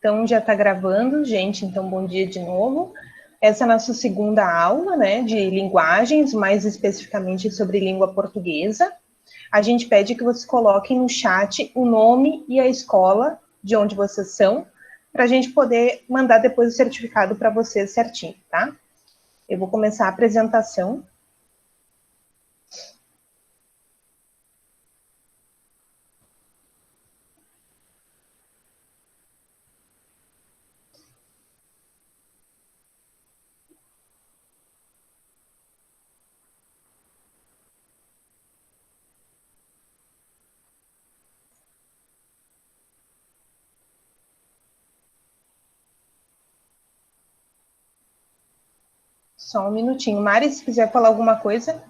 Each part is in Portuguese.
Então, já está gravando, gente, então bom dia de novo. Essa é a nossa segunda aula, né, de linguagens, mais especificamente sobre língua portuguesa. A gente pede que vocês coloquem no chat o nome e a escola de onde vocês são, para a gente poder mandar depois o certificado para vocês certinho, tá? Eu vou começar a apresentação. Só um minutinho. Mari, se quiser falar alguma coisa.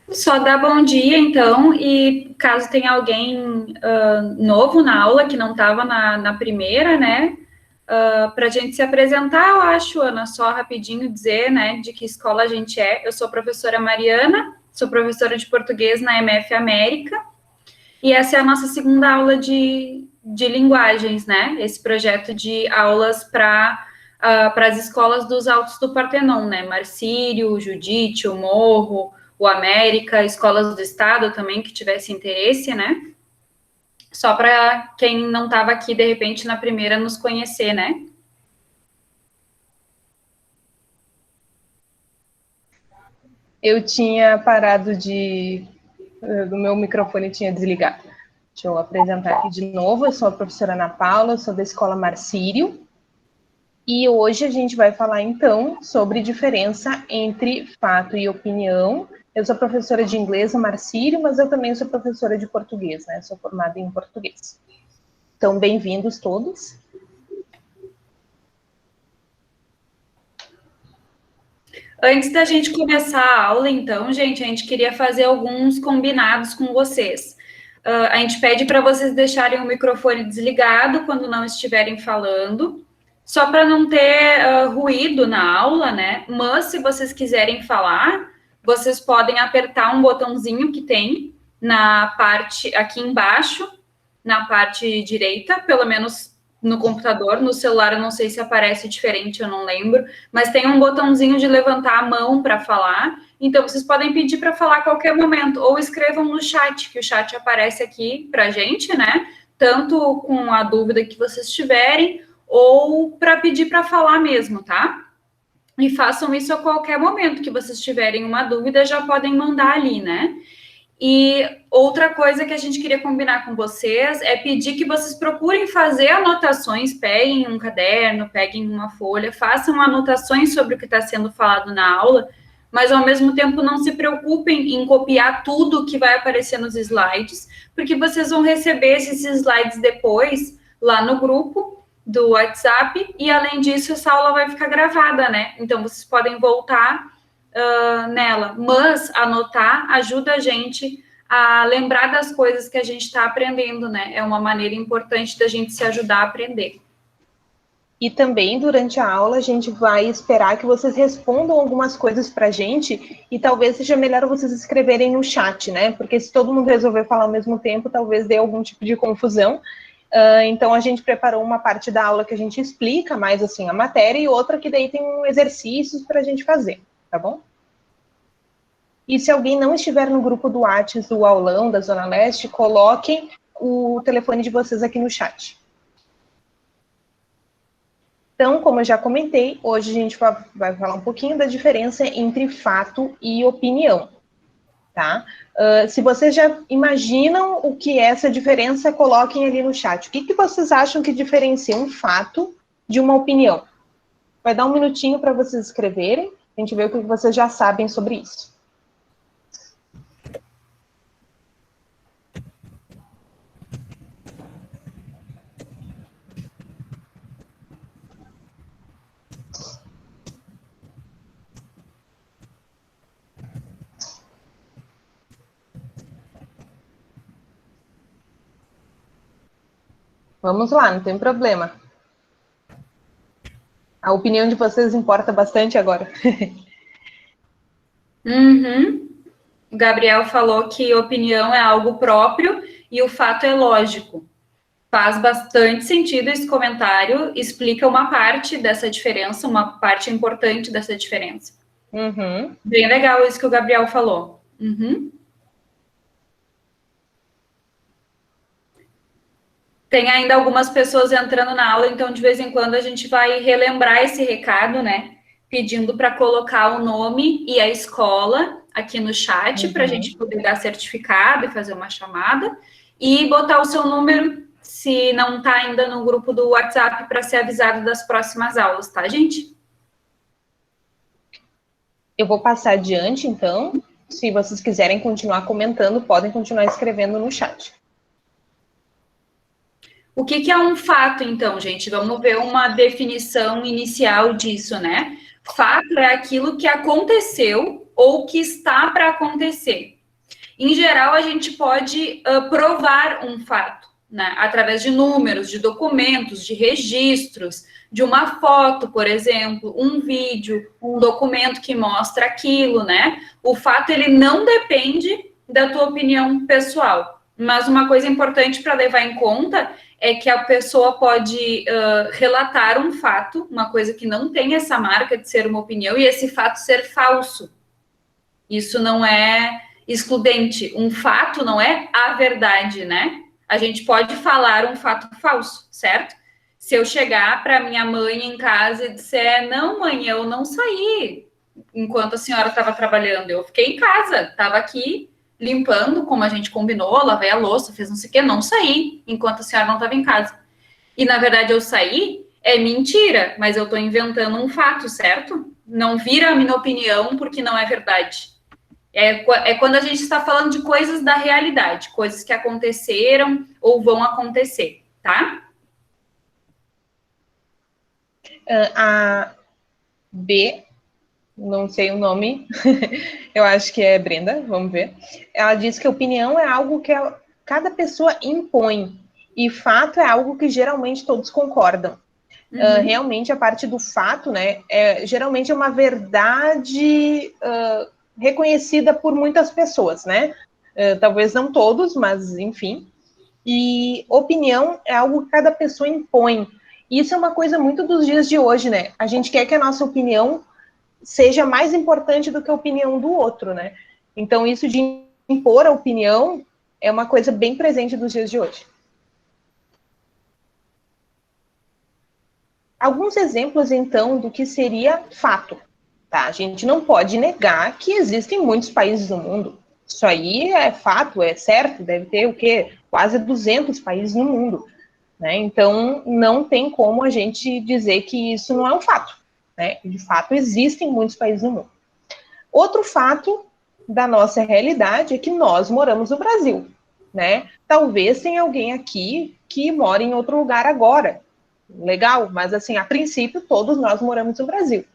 Só dar bom dia, então, e caso tenha alguém novo na aula, que não estava na primeira, né, para a gente se apresentar, eu acho, Ana, só rapidinho dizer, né, de que escola a gente é. Eu sou a professora Mariana, sou professora de português na MF América, e essa é a nossa segunda aula de linguagens, né, esse projeto de aulas para as escolas dos Altos do Partenon, né, Marcílio, Judite, o Morro, o América, escolas do estado também que tivesse interesse, né? Só para quem não estava aqui, de repente, na primeira, nos conhecer, né? Eu tinha parado o meu microfone tinha desligado. Deixa eu apresentar aqui de novo. Eu sou a professora Ana Paula, sou da Escola Marcílio. E hoje a gente vai falar, então, sobre diferença entre fato e opinião. Eu sou professora de inglês no Marcílio, mas eu também sou professora de português, né? Sou formada em português. Então, bem-vindos todos. Antes da gente começar a aula, então, gente, a gente queria fazer alguns combinados com vocês. A gente pede para vocês deixarem o microfone desligado quando não estiverem falando, só para não ter ruído na aula, né? Mas, se vocês quiserem falar, vocês podem apertar um botãozinho que tem na parte aqui embaixo, na parte direita, pelo menos no computador. No celular eu não sei se aparece diferente, eu não lembro, mas tem um botãozinho de levantar a mão para falar. Então vocês podem pedir para falar a qualquer momento, ou escrevam no chat, que o chat aparece aqui para a gente, né? Tanto com a dúvida que vocês tiverem, ou para pedir para falar mesmo, tá? E façam isso a qualquer momento que vocês tiverem uma dúvida, já podem mandar ali, né? E outra coisa que a gente queria combinar com vocês é pedir que vocês procurem fazer anotações, peguem um caderno, peguem uma folha, façam anotações sobre o que está sendo falado na aula, mas ao mesmo tempo não se preocupem em copiar tudo que vai aparecer nos slides, porque vocês vão receber esses slides depois lá no grupo do WhatsApp, e além disso essa aula vai ficar gravada, né? Então vocês podem voltar nela, mas anotar ajuda a gente a lembrar das coisas que a gente está aprendendo, né? É uma maneira importante da gente se ajudar a aprender. E também, durante a aula, a gente vai esperar que vocês respondam algumas coisas para a gente, e talvez seja melhor vocês escreverem no chat, né? Porque se todo mundo resolver falar ao mesmo tempo, talvez dê algum tipo de confusão. Então, a gente preparou uma parte da aula que a gente explica mais, assim, a matéria, e outra que daí tem exercícios para a gente fazer, tá bom? E se alguém não estiver no grupo do WhatsApp do aulão da Zona Leste, coloquem o telefone de vocês aqui no chat. Então, como eu já comentei, hoje a gente vai falar um pouquinho da diferença entre fato e opinião, tá? Se vocês já imaginam o que é essa diferença, coloquem ali no chat. O que vocês acham que diferencia um fato de uma opinião? Vai dar um minutinho para vocês escreverem, a gente vê o que vocês já sabem sobre isso. Vamos lá, não tem problema. A opinião de vocês importa bastante agora. Uhum. O Gabriel falou que opinião é algo próprio e o fato é lógico. Faz bastante sentido esse comentário, explica uma parte dessa diferença, uma parte importante dessa diferença. Uhum. Bem legal isso que o Gabriel falou. Uhum. Tem ainda algumas pessoas entrando na aula, então de vez em quando a gente vai relembrar esse recado, né? Pedindo para colocar o nome e a escola aqui no chat, para a gente poder dar certificado e fazer uma chamada, e botar o seu número, se não está ainda no grupo do WhatsApp, para ser avisado das próximas aulas, tá, gente? Eu vou passar adiante, então. Se vocês quiserem continuar comentando, podem continuar escrevendo no chat. O que é um fato, então, gente? Vamos ver uma definição inicial disso, né? Fato é aquilo que aconteceu ou que está para acontecer. Em geral, a gente pode provar um fato, né? Através de números, de documentos, de registros, de uma foto, por exemplo, um vídeo, um documento que mostra aquilo, né? O fato, ele não depende da tua opinião pessoal. Mas uma coisa importante para levar em conta é que a pessoa pode relatar um fato, uma coisa que não tem essa marca de ser uma opinião, e esse fato ser falso. Isso não é excludente. Um fato não é a verdade, né? A gente pode falar um fato falso, certo? Se eu chegar para minha mãe em casa e disser, não, mãe, eu não saí enquanto a senhora estava trabalhando, eu fiquei em casa, estava aqui limpando, como a gente combinou, lavei a louça, fiz não sei o quê, não saí enquanto a senhora não estava em casa. E, na verdade, eu saí, é mentira, mas eu estou inventando um fato, certo? Não vira a minha opinião porque não é verdade. É quando a gente está falando de coisas da realidade, coisas que aconteceram ou vão acontecer, tá? A B, não sei o nome, eu acho que é Brenda, vamos ver. Ela diz que opinião é algo que cada pessoa impõe, e fato é algo que geralmente todos concordam. Realmente, a parte do fato, né, geralmente é uma verdade reconhecida por muitas pessoas, né? Talvez não todos, mas enfim. E opinião é algo que cada pessoa impõe. Isso é uma coisa muito dos dias de hoje, né? A gente quer que a nossa opinião seja mais importante do que a opinião do outro, né? Então, isso de impor a opinião é uma coisa bem presente dos dias de hoje. Alguns exemplos, então, do que seria fato. Tá? A gente não pode negar que existem muitos países no mundo. Isso aí é fato, é certo, deve ter o quê? Quase 200 países no mundo. Né? Então, não tem como a gente dizer que isso não é um fato. Né? De fato, existem muitos países no mundo. Outro fato da nossa realidade é que nós moramos no Brasil. Né? Talvez tenha alguém aqui que mora em outro lugar agora. Legal, mas assim, a princípio, todos nós moramos no Brasil.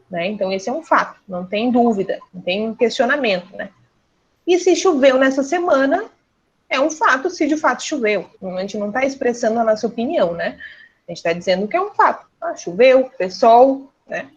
Né? Então, esse é um fato, não tem dúvida, não tem questionamento. Né? E se choveu nessa semana, é um fato se de fato choveu. A gente não está expressando a nossa opinião, né? A gente está dizendo que é um fato. Ah, choveu, fez sol, né?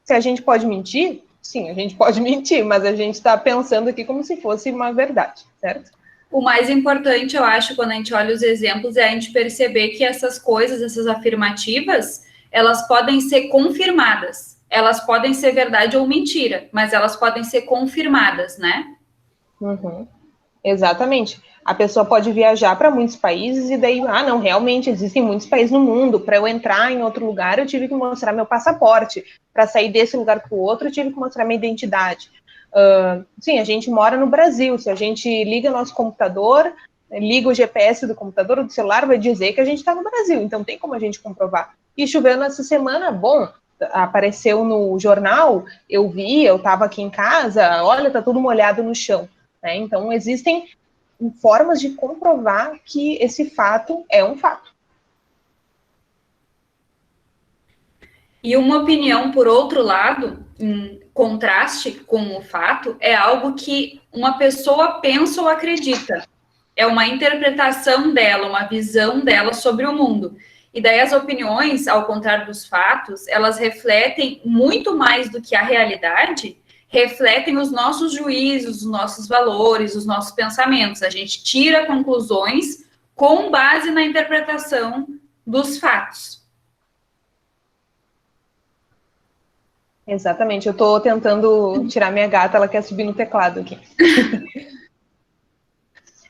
Se a gente pode mentir, sim, a gente pode mentir, mas a gente está pensando aqui como se fosse uma verdade, certo? O mais importante, eu acho, quando a gente olha os exemplos, é a gente perceber que essas coisas, essas afirmativas, elas podem ser confirmadas. Elas podem ser verdade ou mentira, mas elas podem ser confirmadas, né? Uhum. Exatamente. A pessoa pode viajar para muitos países e daí, não, realmente existem muitos países no mundo. Para eu entrar em outro lugar, eu tive que mostrar meu passaporte. Para sair desse lugar para o outro, eu tive que mostrar minha identidade. Sim, a gente mora no Brasil. Se a gente liga nosso computador, liga o GPS do computador ou do celular, vai dizer que a gente está no Brasil. Então, tem como a gente comprovar. E choveu nessa semana, bom, apareceu no jornal, eu vi, eu estava aqui em casa, olha, está tudo molhado no chão. Né? Então, existem formas de comprovar que esse fato é um fato. E uma opinião, por outro lado, em contraste com o fato, é algo que uma pessoa pensa ou acredita. É uma interpretação dela, uma visão dela sobre o mundo. E daí as opiniões, ao contrário dos fatos, elas refletem muito mais do que a realidade, refletem os nossos juízos, os nossos valores, os nossos pensamentos. A gente tira conclusões com base na interpretação dos fatos. Exatamente, eu estou tentando tirar minha gata, ela quer subir no teclado aqui.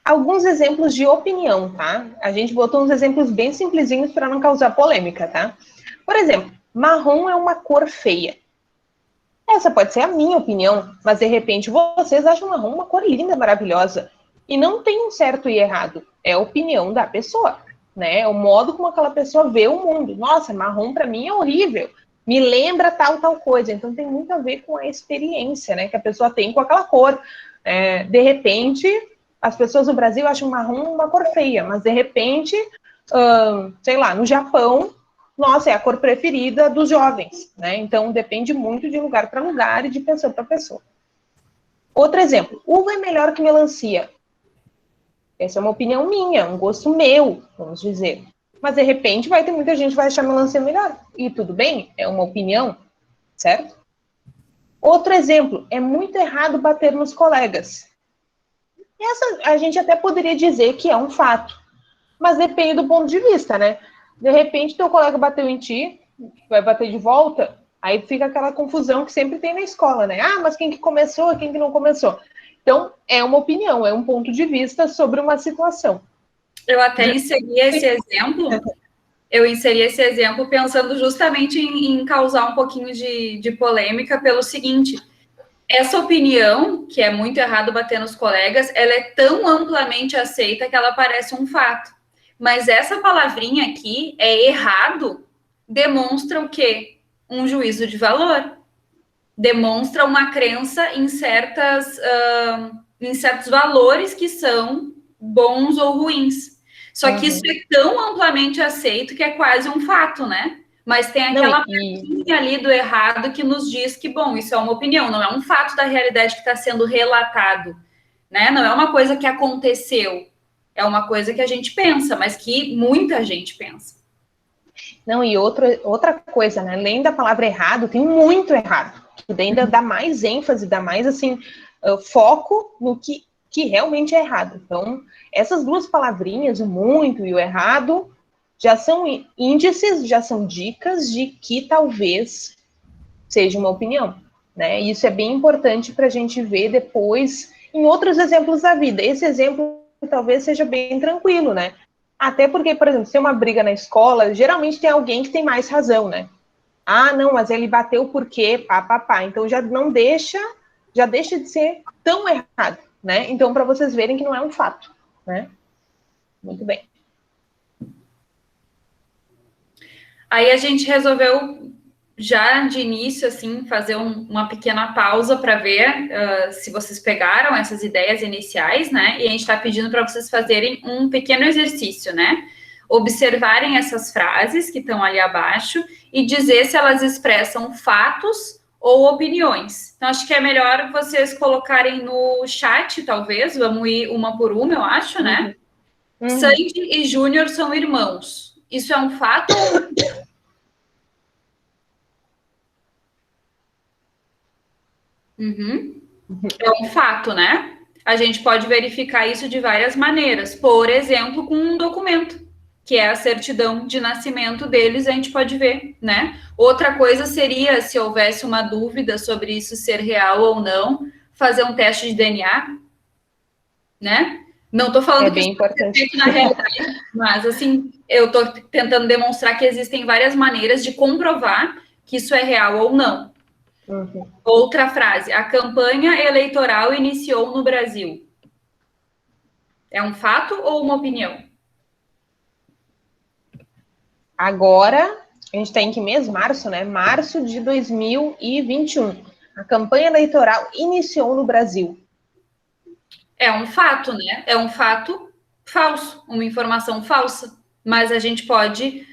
Alguns exemplos de opinião, tá? A gente botou uns exemplos bem simplesinhos para não causar polêmica, tá? Por exemplo, marrom é uma cor feia. Essa pode ser a minha opinião, mas de repente vocês acham marrom uma cor linda, maravilhosa. E não tem um certo e errado, é a opinião da pessoa, né? É o modo como aquela pessoa vê o mundo. Nossa, marrom para mim é horrível, me lembra tal coisa. Então tem muito a ver com a experiência, né, que a pessoa tem com aquela cor. De repente, as pessoas no Brasil acham marrom uma cor feia, mas de repente, sei lá, no Japão, nossa, é a cor preferida dos jovens, né? Então depende muito de lugar para lugar e de pessoa para pessoa. Outro exemplo, uva é melhor que melancia. Essa é uma opinião minha, um gosto meu, vamos dizer. Mas de repente vai ter muita gente que vai achar melancia melhor. E tudo bem, é uma opinião, certo? Outro exemplo, é muito errado bater nos colegas. Essa a gente até poderia dizer que é um fato, mas depende do ponto de vista, né? De repente, teu colega bateu em ti, vai bater de volta, aí fica aquela confusão que sempre tem na escola, né? Ah, mas quem que começou, quem que não começou? Então, é uma opinião, é um ponto de vista sobre uma situação. Eu até inseri esse exemplo pensando justamente em causar um pouquinho de polêmica pelo seguinte: essa opinião, que é muito errado bater nos colegas, ela é tão amplamente aceita que ela parece um fato. Mas essa palavrinha aqui, é errado, demonstra o quê? Um juízo de valor. Demonstra uma crença em certos valores que são bons ou ruins. Só que isso é tão amplamente aceito que é quase um fato, né? Mas tem aquela partinha ali do errado que nos diz que, bom, isso é uma opinião, não é um fato da realidade que está sendo relatado, né? Não é uma coisa que aconteceu, é uma coisa que a gente pensa, mas que muita gente pensa. Não, e outra coisa, né? Além da palavra errado, tem muito errado, que ainda dá mais ênfase, dá mais, assim, foco no que realmente é errado. Então, essas duas palavrinhas, o muito e o errado, já são índices, já são dicas de que talvez seja uma opinião, né? E isso é bem importante para a gente ver depois em outros exemplos da vida. Esse exemplo talvez seja bem tranquilo, né? Até porque, por exemplo, se tem uma briga na escola, geralmente tem alguém que tem mais razão, né? Ah, não, mas ele bateu por quê? Pá. Então já deixa de ser tão errado, né? Então, para vocês verem que não é um fato, né? Muito bem. Aí a gente resolveu, já de início, assim, fazer uma pequena pausa para ver se vocês pegaram essas ideias iniciais, né? E a gente está pedindo para vocês fazerem um pequeno exercício, né? Observarem essas frases que estão ali abaixo e dizer se elas expressam fatos ou opiniões. Então, acho que é melhor vocês colocarem no chat, talvez. Vamos ir uma por uma, eu acho, né? Sandy e Júnior são irmãos. Isso é um fato ou... É um fato, né? A gente pode verificar isso de várias maneiras. Por exemplo, com um documento, que é a certidão de nascimento deles, a gente pode ver, né? Outra coisa seria, se houvesse uma dúvida sobre isso ser real ou não, fazer um teste de DNA, né? Não estou falando que isso pode ser feito na realidade, mas, assim, eu estou tentando demonstrar que existem várias maneiras de comprovar que isso é real ou não. Outra frase, a campanha eleitoral iniciou no Brasil. É um fato ou uma opinião? Agora, a gente está em que mês? Março, né? Março de 2021. A campanha eleitoral iniciou no Brasil. É um fato, né? É um fato falso, uma informação falsa. Mas a gente pode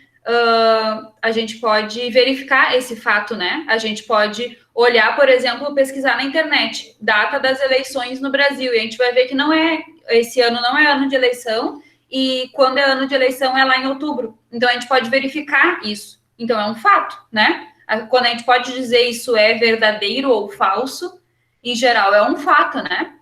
verificar esse fato, né? A gente pode olhar, por exemplo, pesquisar na internet, data das eleições no Brasil, e a gente vai ver que esse ano não é ano de eleição, e quando é ano de eleição é lá em outubro. Então, a gente pode verificar isso. Então, é um fato, né? Quando a gente pode dizer isso é verdadeiro ou falso, em geral, é um fato, né?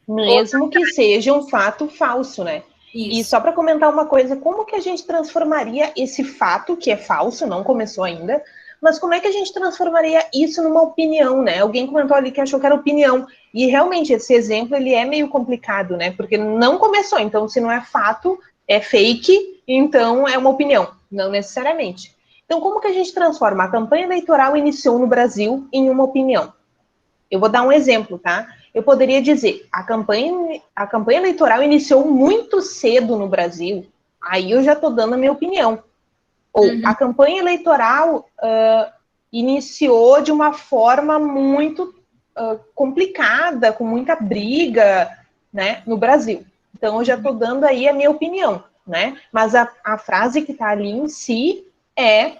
Mesmo que seja um fato falso, né? E só para comentar uma coisa, como que a gente transformaria esse fato, que é falso, não começou ainda, mas como é que a gente transformaria isso numa opinião, né? Alguém comentou ali que achou que era opinião. E realmente, esse exemplo, ele é meio complicado, né? Porque não começou. Então, se não é fato, é fake, então é uma opinião. Não necessariamente. Então, como que a gente transforma? A campanha eleitoral iniciou no Brasil em uma opinião. Eu vou dar um exemplo, tá? Eu poderia dizer, a campanha eleitoral iniciou muito cedo no Brasil. Aí eu já estou dando a minha opinião. Ou a campanha eleitoral iniciou de uma forma muito complicada, com muita briga, né, no Brasil. Então, eu já estou dando aí a minha opinião, né? Mas a frase que está ali em si é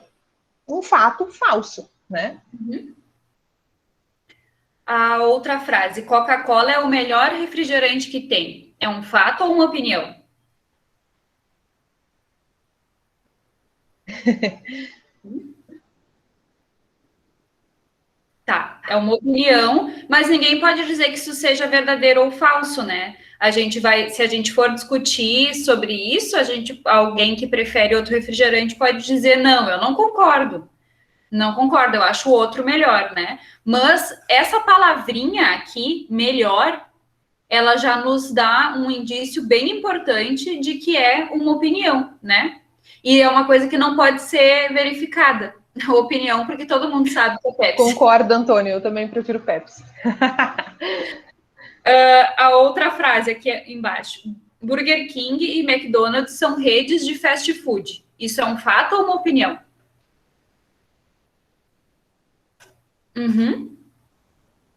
um fato falso, né? A outra frase, Coca-Cola é o melhor refrigerante que tem. É um fato ou uma opinião? Tá, é uma opinião, mas ninguém pode dizer que isso seja verdadeiro ou falso, né? A gente vai, se a gente for discutir sobre isso, alguém que prefere outro refrigerante pode dizer não, eu não concordo. Não concordo, eu acho o outro melhor, né? Mas essa palavrinha aqui, melhor, ela já nos dá um indício bem importante de que é uma opinião, né? E é uma coisa que não pode ser verificada, a opinião, porque todo mundo sabe que é Pepsi. Concordo, Antônio, eu também prefiro Pepsi. A outra frase aqui embaixo. Burger King e McDonald's são redes de fast food. Isso é um fato ou uma opinião?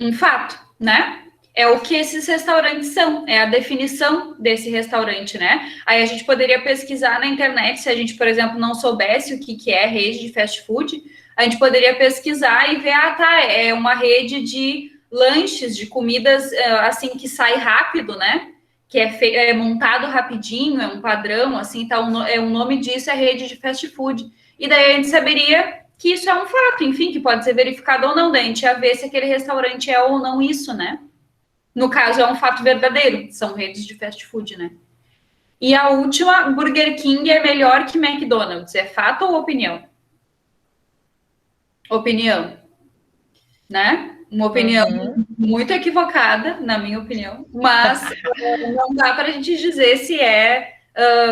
Um fato, né? É o que esses restaurantes são, é a definição desse restaurante, né? Aí a gente poderia pesquisar na internet, se a gente, por exemplo, não soubesse o que é rede de fast food, a gente poderia pesquisar e ver, é uma rede de lanches, de comidas, assim, que sai rápido, né? Que é montado rapidinho, é um padrão, assim, tá, o nome disso é rede de fast food. E daí a gente saberia que isso é um fato, enfim, que pode ser verificado ou não, daí a gente ia ver se aquele restaurante é ou não isso, né? No caso, é um fato verdadeiro, são redes de fast food, né? E a última, Burger King é melhor que McDonald's, é fato ou opinião? Opinião, né? Uma opinião muito equivocada, na minha opinião, mas não dá para a gente dizer se é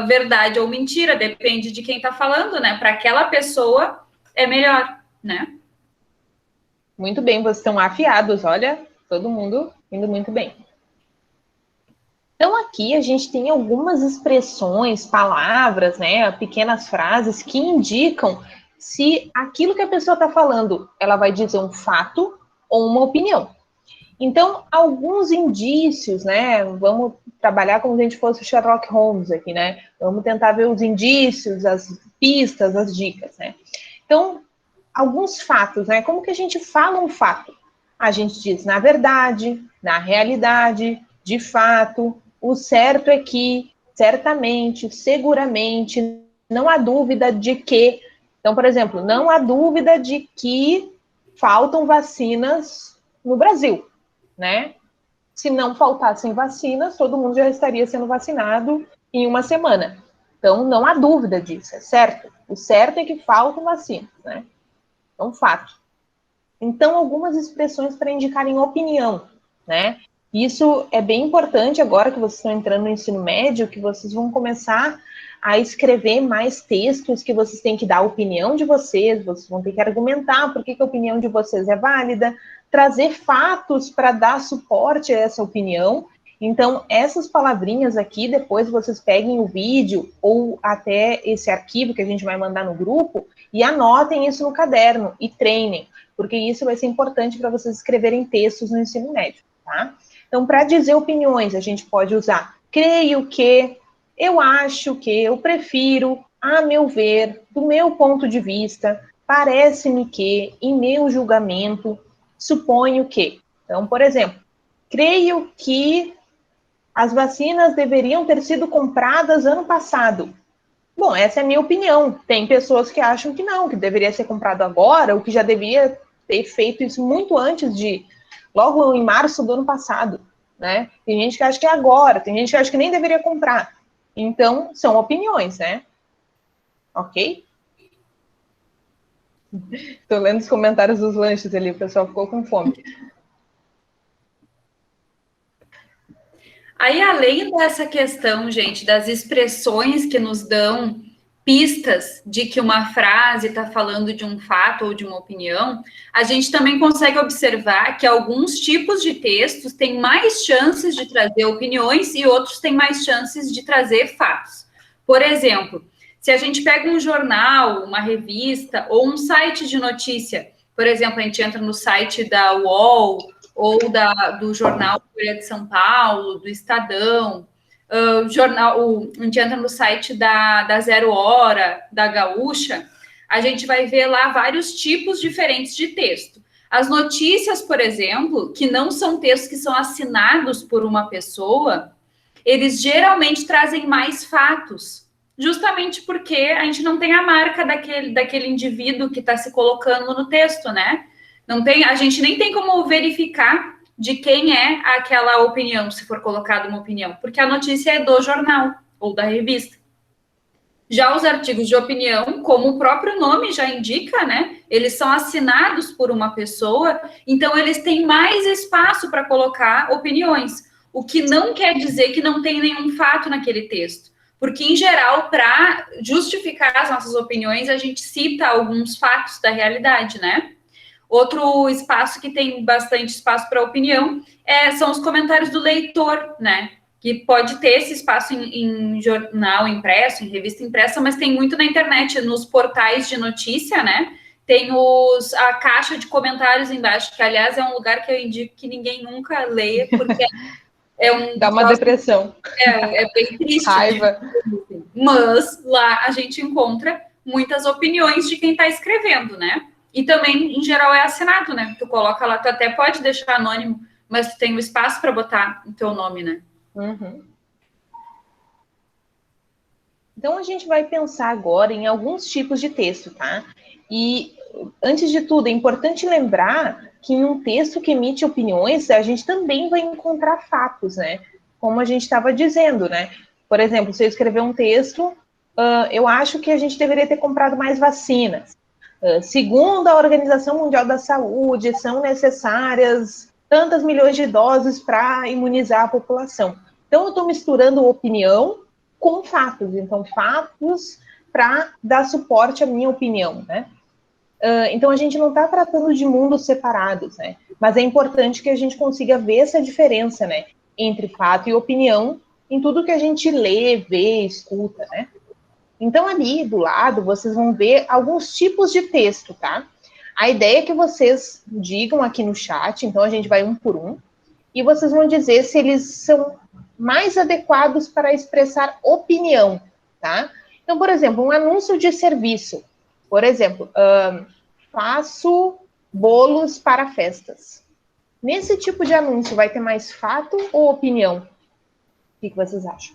verdade ou mentira, depende de quem está falando, né? Para aquela pessoa é melhor, né? Muito bem, vocês estão afiados, olha, todo mundo indo muito bem. Então, aqui a gente tem algumas expressões, palavras, né, pequenas frases que indicam se aquilo que a pessoa está falando, ela vai dizer um fato ou uma opinião. Então, alguns indícios, né, vamos trabalhar como se a gente fosse Sherlock Holmes aqui, né, vamos tentar ver os indícios, as pistas, as dicas, né. Então, alguns fatos, né, como que a gente fala um fato? A gente diz na verdade, na realidade, de fato, o certo é que, certamente, seguramente, não há dúvida de que. Então, por exemplo, não há dúvida de que faltam vacinas no Brasil, né? Se não faltassem vacinas, todo mundo já estaria sendo vacinado em uma semana. Então, não há dúvida disso, é certo. O certo é que faltam vacinas, né? É um fato. Então, algumas expressões para indicarem opinião, né? Isso é bem importante agora que vocês estão entrando no ensino médio, que vocês vão começar a escrever mais textos, que vocês têm que dar a opinião de vocês vão ter que argumentar por que a opinião de vocês é válida, trazer fatos para dar suporte a essa opinião. Então, essas palavrinhas aqui, depois vocês peguem o vídeo ou até esse arquivo que a gente vai mandar no grupo e anotem isso no caderno e treinem, porque isso vai ser importante para vocês escreverem textos no ensino médio, tá? Então, para dizer opiniões, a gente pode usar creio que, eu acho que, eu prefiro, a meu ver, do meu ponto de vista, parece-me que, em meu julgamento, suponho que. Então, por exemplo, creio que as vacinas deveriam ter sido compradas ano passado. Bom, essa é a minha opinião. Tem pessoas que acham que não, que deveria ser comprado agora, ou que já devia ter feito isso muito antes logo em março do ano passado, né? Tem gente que acha que é agora, tem gente que acha que nem deveria comprar. Então, são opiniões, né? Ok? Estou lendo os comentários dos lanches ali, o pessoal ficou com fome. Aí, além dessa questão, gente, das expressões que nos dão pistas de que uma frase está falando de um fato ou de uma opinião, a gente também consegue observar que alguns tipos de textos têm mais chances de trazer opiniões e outros têm mais chances de trazer fatos. Por exemplo, se a gente pega um jornal, uma revista ou um site de notícia, por exemplo, a gente entra no site da UOL ou do jornal Folha de São Paulo, do Estadão, a gente entra no site da Zero Hora, da Gaúcha, a gente vai ver lá vários tipos diferentes de texto. As notícias, por exemplo, que não são textos que são assinados por uma pessoa, eles geralmente trazem mais fatos, justamente porque a gente não tem a marca daquele indivíduo que está se colocando no texto, né? Não tem, a gente nem tem como verificar de quem é aquela opinião, se for colocada uma opinião, porque a notícia é do jornal ou da revista. Já os artigos de opinião, como o próprio nome já indica, né? Eles são assinados por uma pessoa, então eles têm mais espaço para colocar opiniões, o que não quer dizer que não tem nenhum fato naquele texto. Porque, em geral, para justificar as nossas opiniões, a gente cita alguns fatos da realidade, né? Outro espaço que tem bastante espaço para opinião são os comentários do leitor, né? Que pode ter esse espaço em jornal impresso, em revista impressa, mas tem muito na internet, nos portais de notícia, né? Tem a caixa de comentários embaixo, que, aliás, é um lugar que eu indico que ninguém nunca leia, porque Dá uma depressão. É bem triste. Raiva. Mas lá a gente encontra muitas opiniões de quem está escrevendo, né? E também, em geral, é assinado, né? Tu coloca lá, tu até pode deixar anônimo, mas tu tem um espaço para botar o teu nome, né? Uhum. Então, a gente vai pensar agora em alguns tipos de texto, tá? E, antes de tudo, é importante lembrar que em um texto que emite opiniões, a gente também vai encontrar fatos, né? Como a gente estava dizendo, né? Por exemplo, se eu escrever um texto, eu acho que a gente deveria ter comprado mais vacinas. Segundo a Organização Mundial da Saúde, são necessárias tantas milhões de doses para imunizar a população. Então, eu estou misturando opinião com fatos. Então, fatos para dar suporte à minha opinião, né? Então, a gente não está tratando de mundos separados, né? Mas é importante que a gente consiga ver essa diferença, né? Entre fato e opinião em tudo que a gente lê, vê, escuta, né? Então, ali do lado, vocês vão ver alguns tipos de texto, tá? A ideia é que vocês digam aqui no chat, então a gente vai um por um, e vocês vão dizer se eles são mais adequados para expressar opinião, tá? Então, por exemplo, um anúncio de serviço. Por exemplo, faço bolos para festas. Nesse tipo de anúncio, vai ter mais fato ou opinião? O que vocês acham?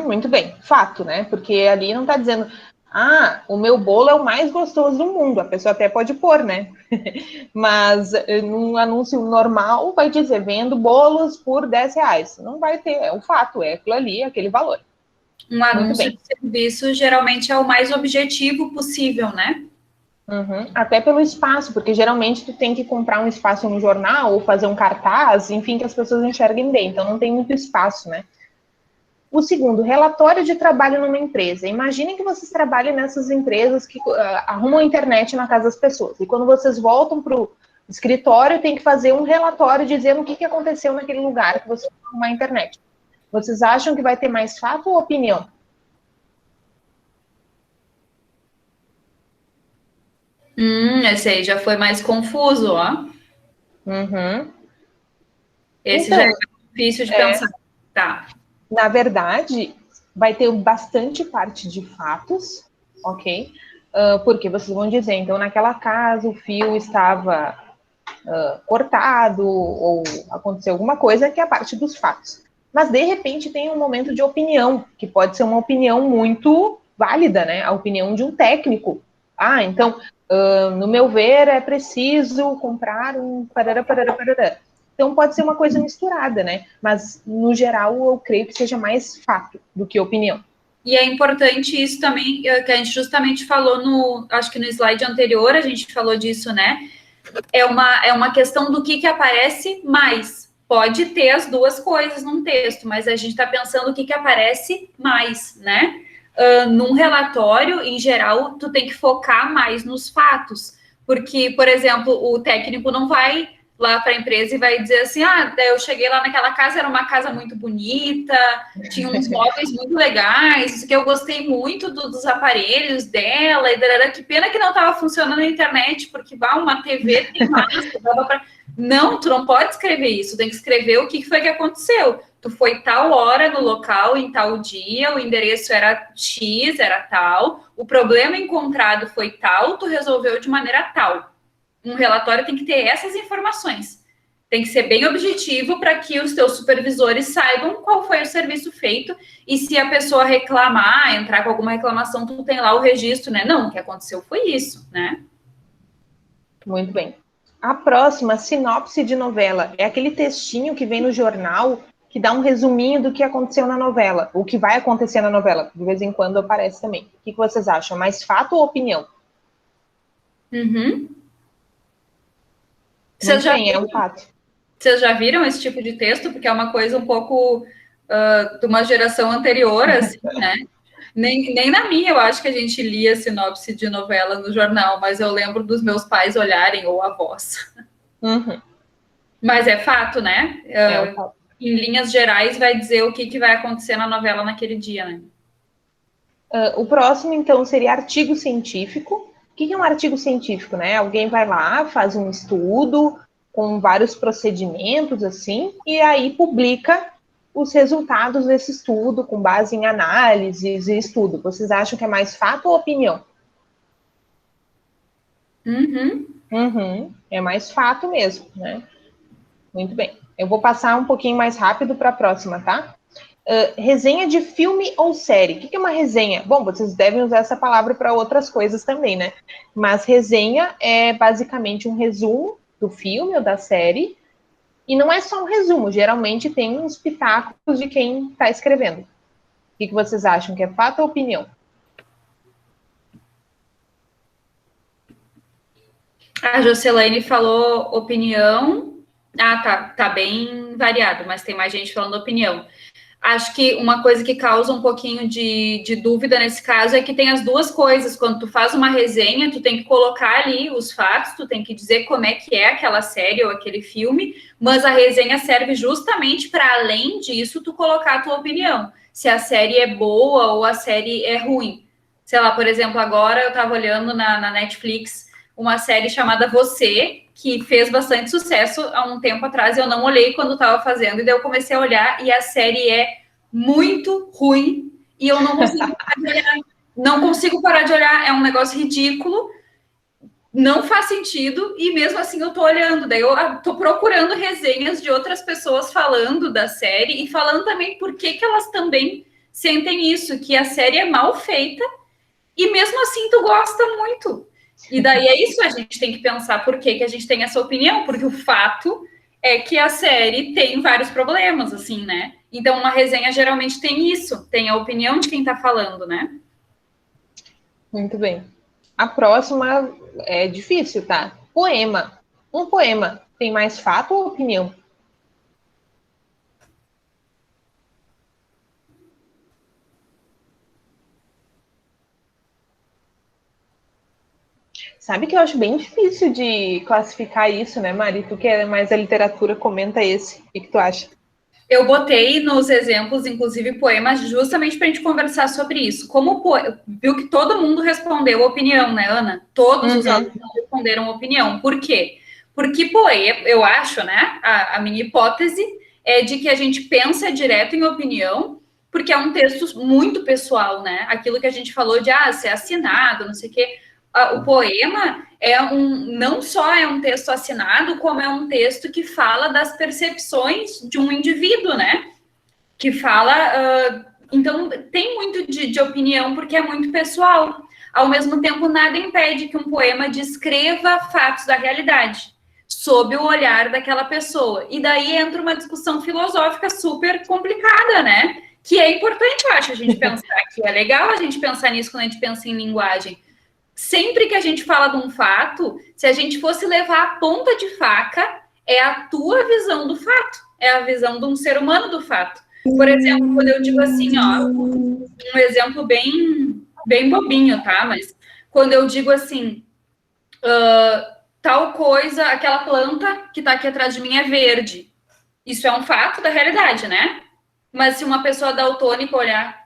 Muito bem, fato, né? Porque ali não está dizendo, o meu bolo é o mais gostoso do mundo. A pessoa até pode pôr, né? Mas num anúncio normal vai dizer, vendo bolos por R$10. Não vai ter, é um fato, é aquilo ali, aquele valor. Um anúncio de serviço geralmente é o mais objetivo possível, né? Até pelo espaço, porque geralmente tu tem que comprar um espaço no jornal ou fazer um cartaz, enfim, que as pessoas enxerguem bem. Então não tem muito espaço, né? O segundo, relatório de trabalho numa empresa. Imaginem que vocês trabalhem nessas empresas que arrumam a internet na casa das pessoas. E quando vocês voltam para o escritório, tem que fazer um relatório dizendo o que aconteceu naquele lugar que você arrumou a internet. Vocês acham que vai ter mais fato ou opinião? Esse aí já foi mais confuso, ó. Esse então, já é difícil de pensar. Tá. Na verdade, vai ter bastante parte de fatos, ok? Porque vocês vão dizer, então, naquela casa o fio estava cortado ou aconteceu alguma coisa que é a parte dos fatos. Mas, de repente, tem um momento de opinião, que pode ser uma opinião muito válida, né? A opinião de um técnico. Então, no meu ver, é preciso comprar um parará. Então pode ser uma coisa misturada, né? Mas, no geral, eu creio que seja mais fato do que opinião. E é importante isso também, que a gente justamente falou acho que no slide anterior, a gente falou disso, né? É uma questão do que aparece mais. Pode ter as duas coisas num texto, mas a gente está pensando o que aparece mais, né? Num relatório, em geral, tu tem que focar mais nos fatos. Porque, por exemplo, o técnico não vai lá para a empresa e vai dizer assim, eu cheguei lá naquela casa, era uma casa muito bonita, tinha uns móveis muito legais, que eu gostei muito dos aparelhos dela, e que pena que não estava funcionando na internet, porque uma TV tem massa, dava para... Não, tu não pode escrever isso, tem que escrever o que foi que aconteceu. Tu foi tal hora no local, em tal dia, o endereço era X, era tal, o problema encontrado foi tal, tu resolveu de maneira tal. Um relatório tem que ter essas informações. Tem que ser bem objetivo para que os teus supervisores saibam qual foi o serviço feito e se a pessoa reclamar, entrar com alguma reclamação, tu tem lá o registro, né? Não, o que aconteceu foi isso, né? Muito bem. A próxima, sinopse de novela, é aquele textinho que vem no jornal que dá um resuminho do que aconteceu na novela, o que vai acontecer na novela. De vez em quando aparece também. O que vocês acham? Mais fato ou opinião? Uhum. É um fato. Vocês já viram esse tipo de texto? Porque é uma coisa um pouco de uma geração anterior, assim, né? Nem na minha, eu acho que a gente lia sinopse de novela no jornal, mas eu lembro dos meus pais olharem, ou avós. Uhum. Mas é fato, né? Um fato. Em linhas gerais, vai dizer o que vai acontecer na novela naquele dia, né? O próximo, então, seria artigo científico. O que é um artigo científico, né? Alguém vai lá, faz um estudo com vários procedimentos, assim, e aí publica os resultados desse estudo com base em análises e estudo. Vocês acham que é mais fato ou opinião? É mais fato mesmo, né? Muito bem. Eu vou passar um pouquinho mais rápido para a próxima, tá? Resenha de filme ou série. O que é uma resenha? Bom, vocês devem usar essa palavra para outras coisas também, né? Mas resenha é basicamente um resumo do filme ou da série. E não é só um resumo, geralmente tem uns pitacos de quem está escrevendo. O que vocês acham? Que é fato ou opinião? A Jocelaine falou opinião. Tá bem variado, mas tem mais gente falando opinião. Acho que uma coisa que causa um pouquinho de dúvida nesse caso é que tem as duas coisas. Quando tu faz uma resenha, tu tem que colocar ali os fatos, tu tem que dizer como é que é aquela série ou aquele filme, mas a resenha serve justamente para, além disso, tu colocar a tua opinião. Se a série é boa ou a série é ruim. Sei lá, por exemplo, agora eu estava olhando na Netflix uma série chamada Você, que fez bastante sucesso há um tempo atrás. Eu não olhei quando estava fazendo, e daí eu comecei a olhar, e a série é muito ruim, e eu não consigo parar de olhar. Não consigo parar de olhar, é um negócio ridículo, não faz sentido, e mesmo assim eu tô olhando. Daí eu tô procurando resenhas de outras pessoas falando da série, e falando também por que elas também sentem isso, que a série é mal feita, e mesmo assim tu gosta muito. E daí é isso, a gente tem que pensar por que a gente tem essa opinião, porque o fato é que a série tem vários problemas, assim, né? Então, uma resenha geralmente tem isso, tem a opinião de quem tá falando, né? Muito bem. A próxima é difícil, tá? Poema. Um poema tem mais fato ou opinião? Sabe que eu acho bem difícil de classificar isso, né, Mari? Tu que é mais a literatura, comenta esse. O que tu acha? Eu botei nos exemplos, inclusive, poemas, justamente para a gente conversar sobre isso. Como viu que todo mundo respondeu opinião, né, Ana? Todos os alunos responderam opinião. Por quê? Porque poema, eu acho, né, a minha hipótese é de que a gente pensa direto em opinião, porque é um texto muito pessoal, né? Aquilo que a gente falou de ser assinado, não sei o quê. O poema não só é um texto assinado, como é um texto que fala das percepções de um indivíduo, né? Que fala. Então, tem muito de opinião, porque é muito pessoal. Ao mesmo tempo, nada impede que um poema descreva fatos da realidade. sob o olhar daquela pessoa. E daí entra uma discussão filosófica super complicada, né? Que é importante, eu acho, a gente pensar, que é legal a gente pensar nisso quando a gente pensa em linguagem. Sempre que a gente fala de um fato, se a gente fosse levar a ponta de faca, é a tua visão do fato, é a visão de um ser humano do fato. Por exemplo, quando eu digo assim, ó, um exemplo bem bobinho, tá? Mas quando eu digo assim, tal coisa, aquela planta que tá aqui atrás de mim é verde. Isso é um fato da realidade, né? Mas se uma pessoa daltônica olhar,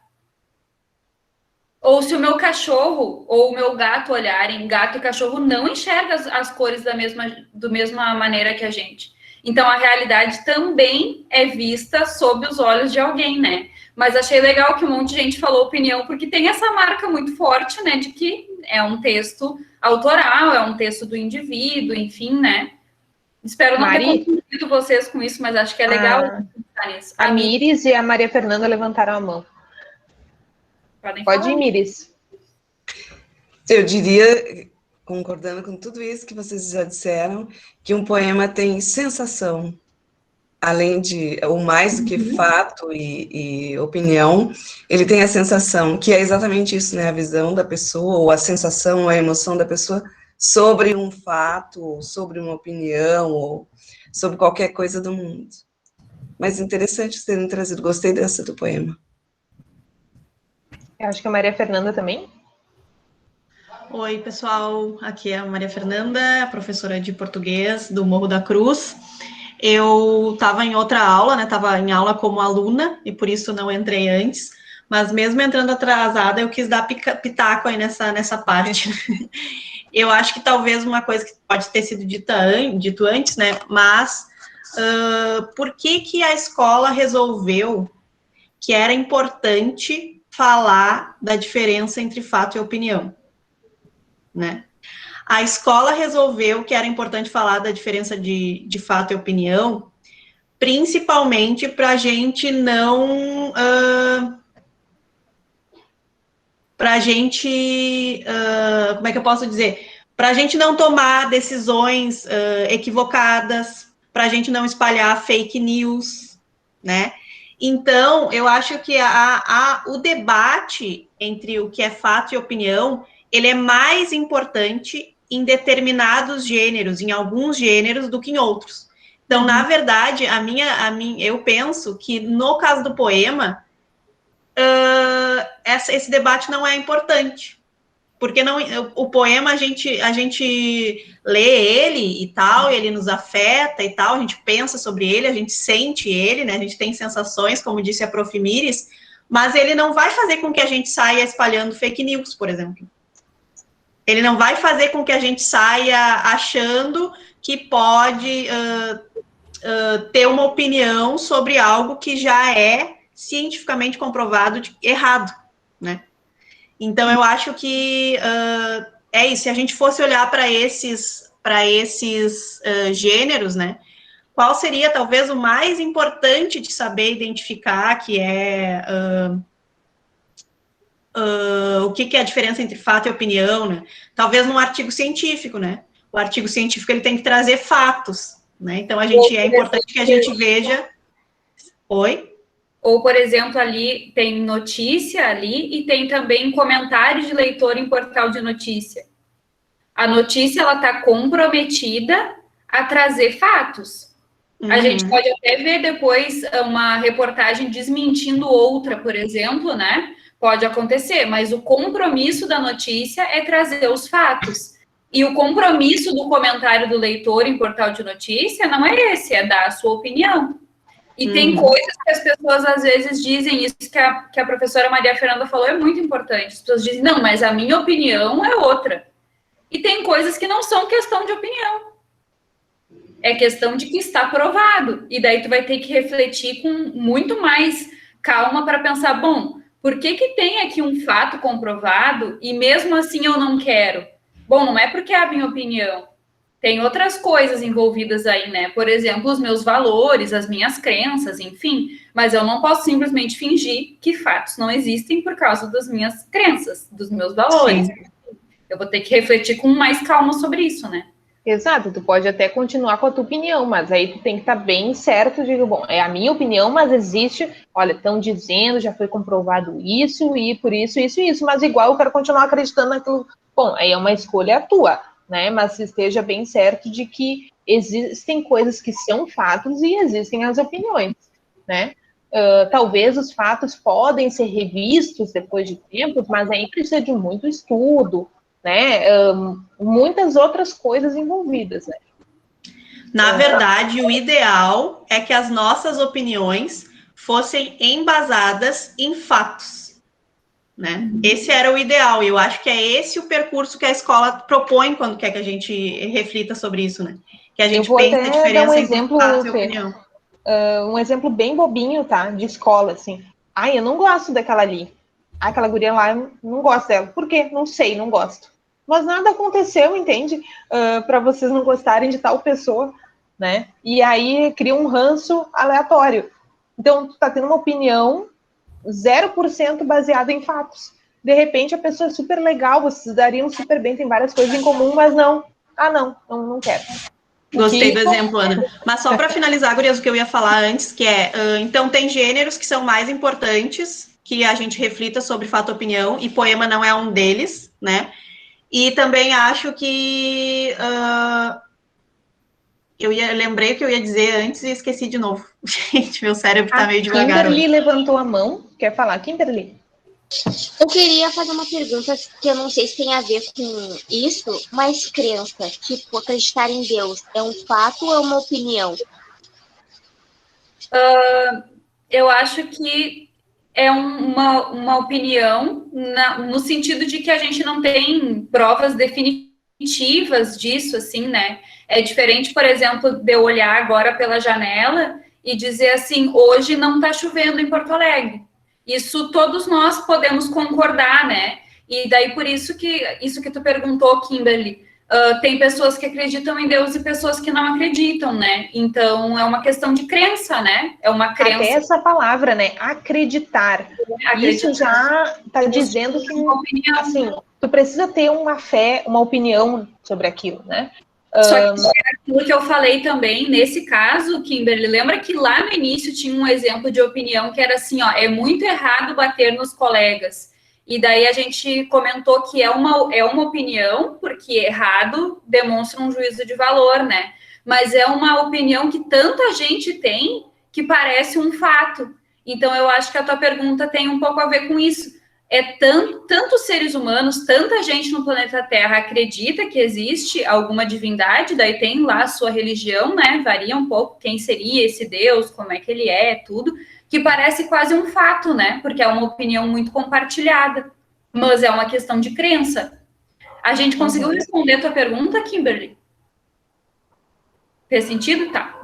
ou se o meu cachorro ou o meu gato olharem, gato e cachorro não enxergam as cores da mesma maneira que a gente. Então, a realidade também é vista sob os olhos de alguém, né? Mas achei legal que um monte de gente falou opinião, porque tem essa marca muito forte, né? De que é um texto autoral, é um texto do indivíduo, enfim, né? Espero não ter confundido vocês com isso, mas acho que é legal pensar nisso. A Miris e a Maria Fernanda levantaram a mão. Pode ir, Miris. Eu diria, concordando com tudo isso que vocês já disseram, que um poema tem sensação, além de, ou mais do que fato e opinião, ele tem a sensação, que é exatamente isso, né? A visão da pessoa, ou a sensação, ou a emoção da pessoa sobre um fato, ou sobre uma opinião, ou sobre qualquer coisa do mundo. Mas interessante terem trazido, gostei dessa do poema. Eu acho que a Maria Fernanda também. Oi, pessoal, aqui é a Maria Fernanda, professora de português do Morro da Cruz. Eu estava em outra aula, né, estava em aula como aluna, e por isso não entrei antes, mas mesmo entrando atrasada, eu quis dar pitaco aí nessa parte. Eu acho que talvez uma coisa que pode ter sido dito antes, né, mas por que a escola resolveu que era importante falar da diferença entre fato e opinião, né? A escola resolveu que era importante falar da diferença de fato e opinião, principalmente para a gente não... como é que eu posso dizer? Para a gente não tomar decisões equivocadas, para a gente não espalhar fake news, né? Então, eu acho que o debate entre o que é fato e opinião, ele é mais importante em determinados gêneros, em alguns gêneros, do que em outros. Então, na verdade, eu penso que, no caso do poema, esse debate não é importante. Porque o poema, a gente lê ele e tal, ele nos afeta e tal, a gente pensa sobre ele, a gente sente ele, né, a gente tem sensações, como disse a Prof. Miris, mas ele não vai fazer com que a gente saia espalhando fake news, por exemplo. Ele não vai fazer com que a gente saia achando que pode ter uma opinião sobre algo que já é cientificamente comprovado errado, né? Então, eu acho que é isso. Se a gente fosse olhar para esses gêneros, né, qual seria, talvez, o mais importante de saber identificar, que é o que é a diferença entre fato e opinião, né? Talvez num artigo científico, né? O artigo científico, ele tem que trazer fatos, né? Então, é importante que a gente veja... Oi? Ou, por exemplo, ali tem notícia ali e tem também comentário de leitor em portal de notícia. A notícia, ela está comprometida a trazer fatos. A gente pode até ver depois uma reportagem desmentindo outra, por exemplo, né? Pode acontecer, mas o compromisso da notícia é trazer os fatos. E o compromisso do comentário do leitor em portal de notícia não é esse, é dar a sua opinião. E tem coisas que as pessoas, às vezes, dizem, isso que a professora Maria Fernanda falou é muito importante. As pessoas dizem, não, mas a minha opinião é outra. E tem coisas que não são questão de opinião. É questão de que está provado. E daí tu vai ter que refletir com muito mais calma para pensar, bom, por que tem aqui um fato comprovado e mesmo assim eu não quero? Bom, não é porque é a minha opinião. Tem outras coisas envolvidas aí, né? Por exemplo, os meus valores, as minhas crenças, enfim. Mas eu não posso simplesmente fingir que fatos não existem por causa das minhas crenças, dos meus valores. Sim. Eu vou ter que refletir com mais calma sobre isso, né? Exato, tu pode até continuar com a tua opinião, mas aí tu tem que estar bem certo de, bom, é a minha opinião, mas existe, olha, estão dizendo, já foi comprovado isso, e por isso, isso, mas igual eu quero continuar acreditando naquilo. Bom, aí é uma escolha tua, né? Mas esteja bem certo de que existem coisas que são fatos e existem as opiniões, né? Talvez os fatos podem ser revistos depois de tempos, mas aí precisa de muito estudo, né? Muitas outras coisas envolvidas, né? Na verdade, o ideal é que as nossas opiniões fossem embasadas em fatos, né? Esse era o ideal, e eu acho que é esse o percurso que a escola propõe quando quer que a gente reflita sobre isso, né? Que a gente pense a diferença entre fatos e opinião. Um exemplo bem bobinho, tá? De escola, assim. Ai, eu não gosto daquela ali. Aquela guria lá, eu não gosto dela. Por quê? Não sei, não gosto. Mas nada aconteceu, entende? Para vocês não gostarem de tal pessoa, né? E aí cria um ranço aleatório. Então, tu tá tendo uma opinião 0% baseada em fatos. De repente, a pessoa é super legal, vocês dariam super bem, tem várias coisas em comum, mas não. Ah, não quero. Gostei do exemplo, Ana. Mas só para finalizar, gurias, o que eu ia falar antes, que é, então tem gêneros que são mais importantes que a gente reflita sobre fato e opinião, e poema não é um deles, né? E também acho que lembrei o que eu ia dizer antes e esqueci de novo. Gente, meu cérebro tá meio devagar. Kimberly levantou a mão. Quer falar, Kimberly? Eu queria fazer uma pergunta que eu não sei se tem a ver com isso, mas crença, tipo, acreditar em Deus, é um fato ou é uma opinião? Eu acho que é uma opinião no sentido de que a gente não tem provas definitivas disso, assim, né? É diferente, por exemplo, de eu olhar agora pela janela e dizer assim, hoje não tá chovendo em Porto Alegre. Isso todos nós podemos concordar, né? E daí por isso que tu perguntou, Kimberly, tem pessoas que acreditam em Deus e pessoas que não acreditam, né? Então é uma questão de crença, né? É uma crença. Até essa palavra, né? Acreditar. Isso já está dizendo que, assim, tu precisa ter uma fé, uma opinião sobre aquilo, né? Só que aquilo que eu falei também, nesse caso, Kimberly, lembra que lá no início tinha um exemplo de opinião que era assim, ó, é muito errado bater nos colegas. E daí a gente comentou que é uma opinião, porque errado demonstra um juízo de valor, né? Mas é uma opinião que tanta gente tem que parece um fato. Então, eu acho que a tua pergunta tem um pouco a ver com isso. Tantos seres humanos, tanta gente no planeta Terra acredita que existe alguma divindade, daí tem lá a sua religião, né? Varia um pouco quem seria esse Deus, como é que ele é, tudo, que parece quase um fato, né? Porque é uma opinião muito compartilhada, mas é uma questão de crença. A gente conseguiu responder a tua pergunta, Kimberly? Fez sentido? Tá.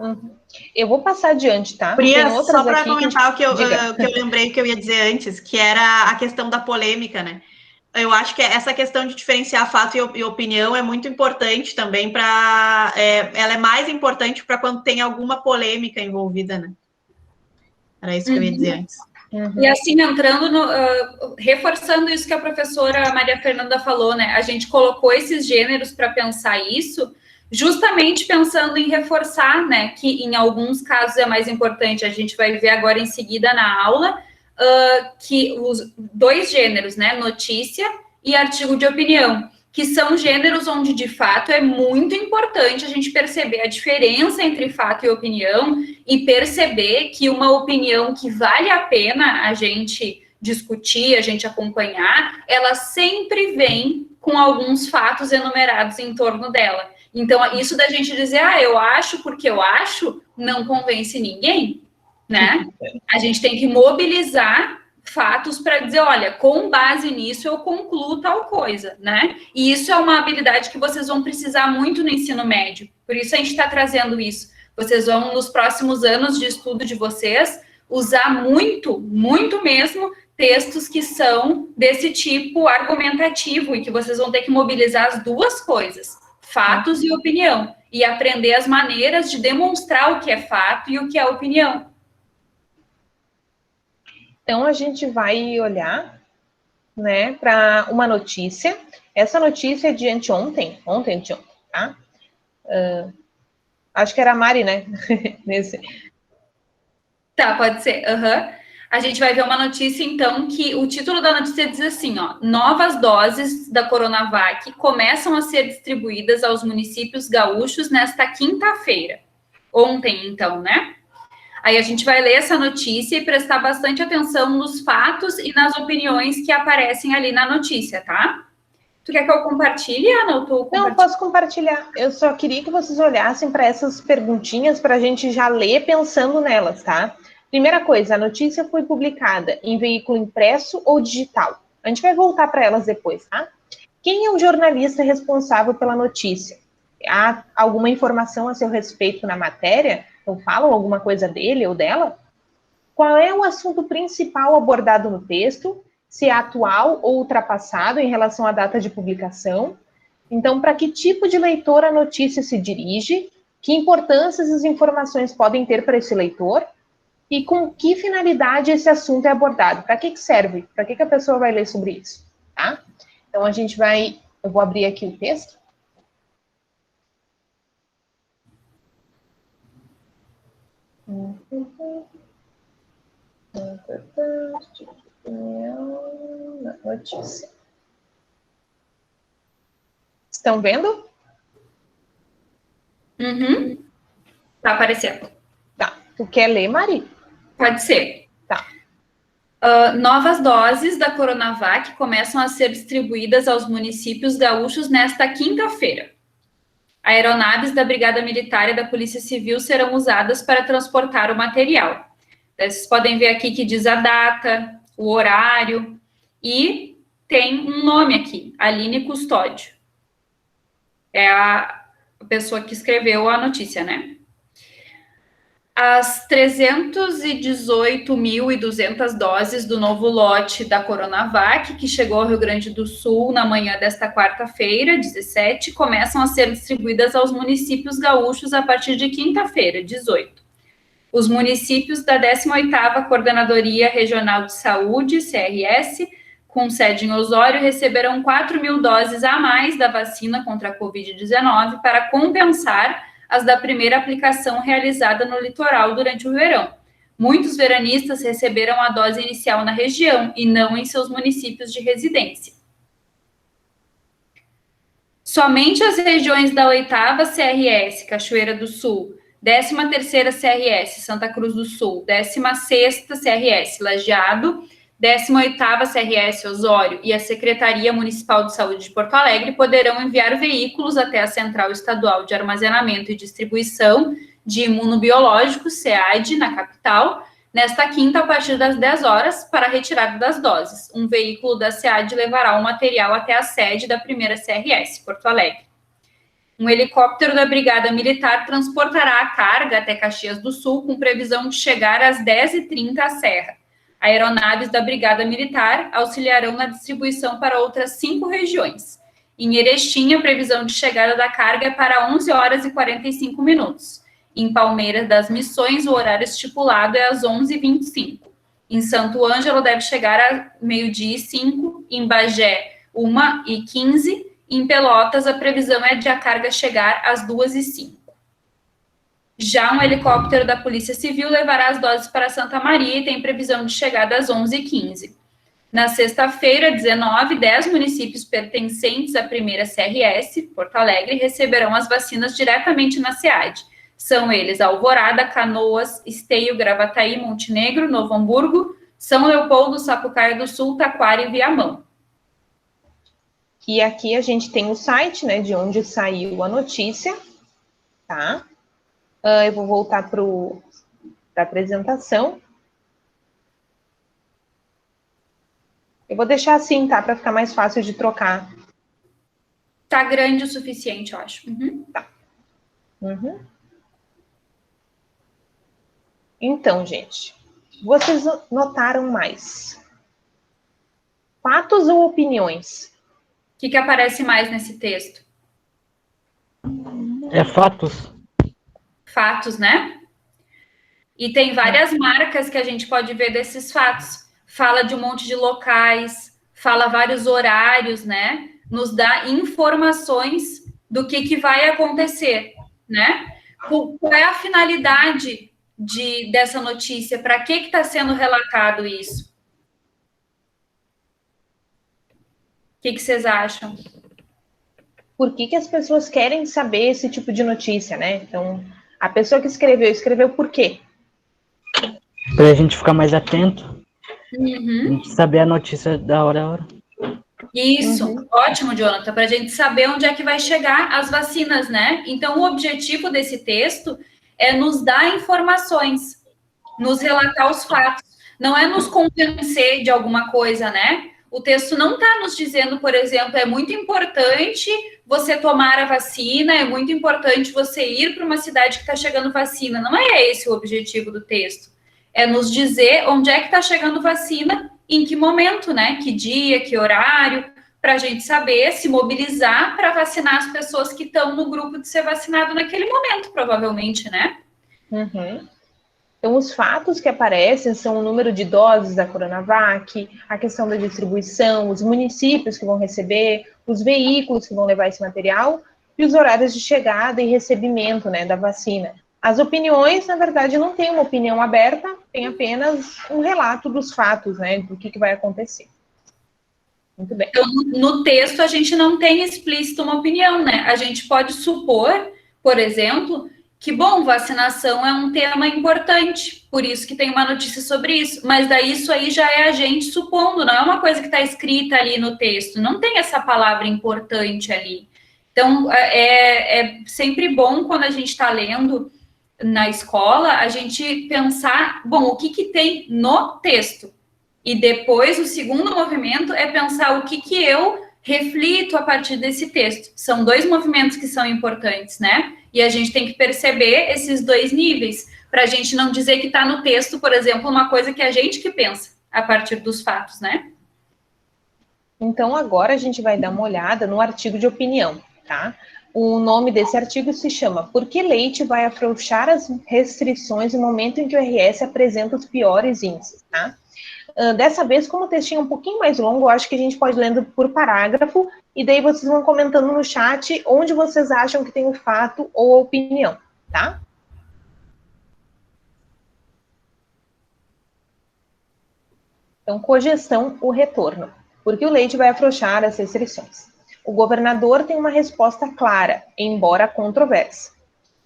Eu vou passar adiante, tá? Tem outras só para comentar o que eu lembrei que eu ia dizer antes, que era a questão da polêmica, né? Eu acho que essa questão de diferenciar fato e opinião é muito importante também para... ela é mais importante para quando tem alguma polêmica envolvida, né? Era isso que eu ia dizer antes. E assim, entrando reforçando isso que a professora Maria Fernanda falou, né? A gente colocou esses gêneros para pensar isso, justamente pensando em reforçar, né? Que em alguns casos é mais importante, a gente vai ver agora em seguida na aula, que os dois gêneros, né? Notícia e artigo de opinião, que são gêneros onde, de fato, é muito importante a gente perceber a diferença entre fato e opinião e perceber que uma opinião que vale a pena a gente discutir, a gente acompanhar, ela sempre vem com alguns fatos enumerados em torno dela. Então, isso da gente dizer, eu acho porque eu acho, não convence ninguém, né? A gente tem que mobilizar fatos para dizer, olha, com base nisso eu concluo tal coisa, né? E isso é uma habilidade que vocês vão precisar muito no ensino médio. Por isso a gente está trazendo isso. Vocês vão, nos próximos anos de estudo de vocês, usar muito, muito mesmo, textos que são desse tipo argumentativo e que vocês vão ter que mobilizar as duas coisas, fatos e opinião, e aprender as maneiras de demonstrar o que é fato e o que é opinião. Então, a gente vai olhar, né, para uma notícia. Essa notícia é de anteontem, tá? Acho que era a Mari, né? Nesse. Tá, pode ser. A gente vai ver uma notícia, então, que o título da notícia diz assim, ó, novas doses da Coronavac começam a ser distribuídas aos municípios gaúchos nesta quinta-feira. Ontem, então, né? Aí a gente vai ler essa notícia e prestar bastante atenção nos fatos e nas opiniões que aparecem ali na notícia, tá? Tu quer que eu compartilhe, Ana? Ou tu Não, posso compartilhar. Eu só queria que vocês olhassem para essas perguntinhas para a gente já ler pensando nelas, tá? Primeira coisa, a notícia foi publicada em veículo impresso ou digital? A gente vai voltar para elas depois, tá? Quem é o jornalista responsável pela notícia? Há alguma informação a seu respeito na matéria? Então, falam alguma coisa dele ou dela? Qual é o assunto principal abordado no texto? Se é atual ou ultrapassado em relação à data de publicação? Então, para que tipo de leitor a notícia se dirige? Que importância essas informações podem ter para esse leitor? E com que finalidade esse assunto é abordado? Para que serve? Para que a pessoa vai ler sobre isso? Tá? Então, eu vou abrir aqui o texto. Notícia. Estão vendo? Tá aparecendo. Tá. Tu quer ler, Mari? Pode ser. Tá. Novas doses da Coronavac começam a ser distribuídas aos municípios gaúchos nesta quinta-feira. Aeronaves da Brigada Militar e da Polícia Civil serão usadas para transportar o material. Vocês podem ver aqui que diz a data, o horário e tem um nome aqui, Aline Custódio. É a pessoa que escreveu a notícia, né? As 318.200 doses do novo lote da Coronavac, que chegou ao Rio Grande do Sul na manhã desta quarta-feira, 17, começam a ser distribuídas aos municípios gaúchos a partir de quinta-feira, 18. Os municípios da 18ª Coordenadoria Regional de Saúde, CRS, com sede em Osório, receberão 4.000 doses a mais da vacina contra a Covid-19 para compensar as da primeira aplicação realizada no litoral durante o verão. Muitos veranistas receberam a dose inicial na região e não em seus municípios de residência. Somente as regiões da 8ª CRS, Cachoeira do Sul, 13ª CRS, Santa Cruz do Sul, 16ª CRS, Lajeado, 18ª CRS Osório e a Secretaria Municipal de Saúde de Porto Alegre poderão enviar veículos até a Central Estadual de Armazenamento e Distribuição de Imunobiológicos, SEAD, na capital, nesta quinta, a partir das 10 horas, para a retirada das doses. Um veículo da SEAD levará o material até a sede da primeira CRS, Porto Alegre. Um helicóptero da Brigada Militar transportará a carga até Caxias do Sul, com previsão de chegar às 10h30 à Serra. Aeronaves da Brigada Militar auxiliarão na distribuição para outras 5 regiões. Em Erechim, a previsão de chegada da carga é para 11h45. Em Palmeiras das Missões, o horário estipulado é às 11h25. Em Santo Ângelo, deve chegar a 12h05. Em Bagé, 1h15. Em Pelotas, a previsão é de a carga chegar às 2h05. Já um helicóptero da Polícia Civil levará as doses para Santa Maria e tem previsão de chegada às 11h15. Na sexta-feira, 19, 10 municípios pertencentes à primeira CRS, Porto Alegre, receberão as vacinas diretamente na SEAD. São eles Alvorada, Canoas, Esteio, Gravataí, Montenegro, Novo Hamburgo, São Leopoldo, Sapucaia do Sul, Taquara e Viamão. E aqui a gente tem o site, né, de onde saiu a notícia, tá? Eu vou voltar para a apresentação. Eu vou deixar assim, tá? Para ficar mais fácil de trocar. Tá grande o suficiente, eu acho. Tá. Então, gente, vocês notaram mais? Fatos ou opiniões? O que aparece mais nesse texto? É fatos. Fatos, né? E tem várias marcas que a gente pode ver desses fatos. Fala de um monte de locais, fala vários horários, né? Nos dá informações do que vai acontecer, né? Qual é a finalidade dessa notícia? Para que está sendo relatado isso? O que vocês acham? Por que as pessoas querem saber esse tipo de notícia, né? Então, a pessoa que escreveu por quê? Para a gente ficar mais atento, Uhum. a gente saber a notícia da hora a hora. Isso, ótimo, Jonathan, para a gente saber onde é que vai chegar as vacinas, né? Então, o objetivo desse texto é nos dar informações, nos relatar os fatos, não é nos convencer de alguma coisa, né? O texto não está nos dizendo, por exemplo, é muito importante você tomar a vacina, é muito importante você ir para uma cidade que está chegando vacina. Não é esse o objetivo do texto. É nos dizer onde é que está chegando vacina, em que momento, né? Que dia, que horário, para a gente saber se mobilizar para vacinar as pessoas que estão no grupo de ser vacinado naquele momento, provavelmente, né? Uhum. Então, os fatos que aparecem são o número de doses da Coronavac, a questão da distribuição, os municípios que vão receber, os veículos que vão levar esse material e os horários de chegada e recebimento, né, da vacina. As opiniões, na verdade, não tem uma opinião aberta, tem apenas um relato dos fatos, né, do que vai acontecer. Muito bem. Então, no texto, a gente não tem explícito uma opinião, né? A gente pode supor, por exemplo, que, bom, vacinação é um tema importante, por isso que tem uma notícia sobre isso, mas daí isso aí já é a gente supondo, não é uma coisa que está escrita ali no texto, não tem essa palavra importante ali. Então, é sempre bom quando a gente está lendo na escola, a gente pensar, bom, o que tem no texto? E depois, o segundo movimento é pensar o que eu reflito a partir desse texto. São dois movimentos que são importantes, né? E a gente tem que perceber esses dois níveis, para a gente não dizer que está no texto, por exemplo, uma coisa que a gente que pensa a partir dos fatos, né? Então, agora a gente vai dar uma olhada no artigo de opinião, tá? O nome desse artigo se chama Por que leite vai afrouxar as restrições no momento em que o RS apresenta os piores índices, tá? Dessa vez, como o textinho é um pouquinho mais longo, eu acho que a gente pode ir lendo por parágrafo, e daí vocês vão comentando no chat onde vocês acham que tem o fato ou a opinião, tá? Então, cogestão, o retorno. Por que o leite vai afrouxar as restrições? O governador tem uma resposta clara, embora controversa.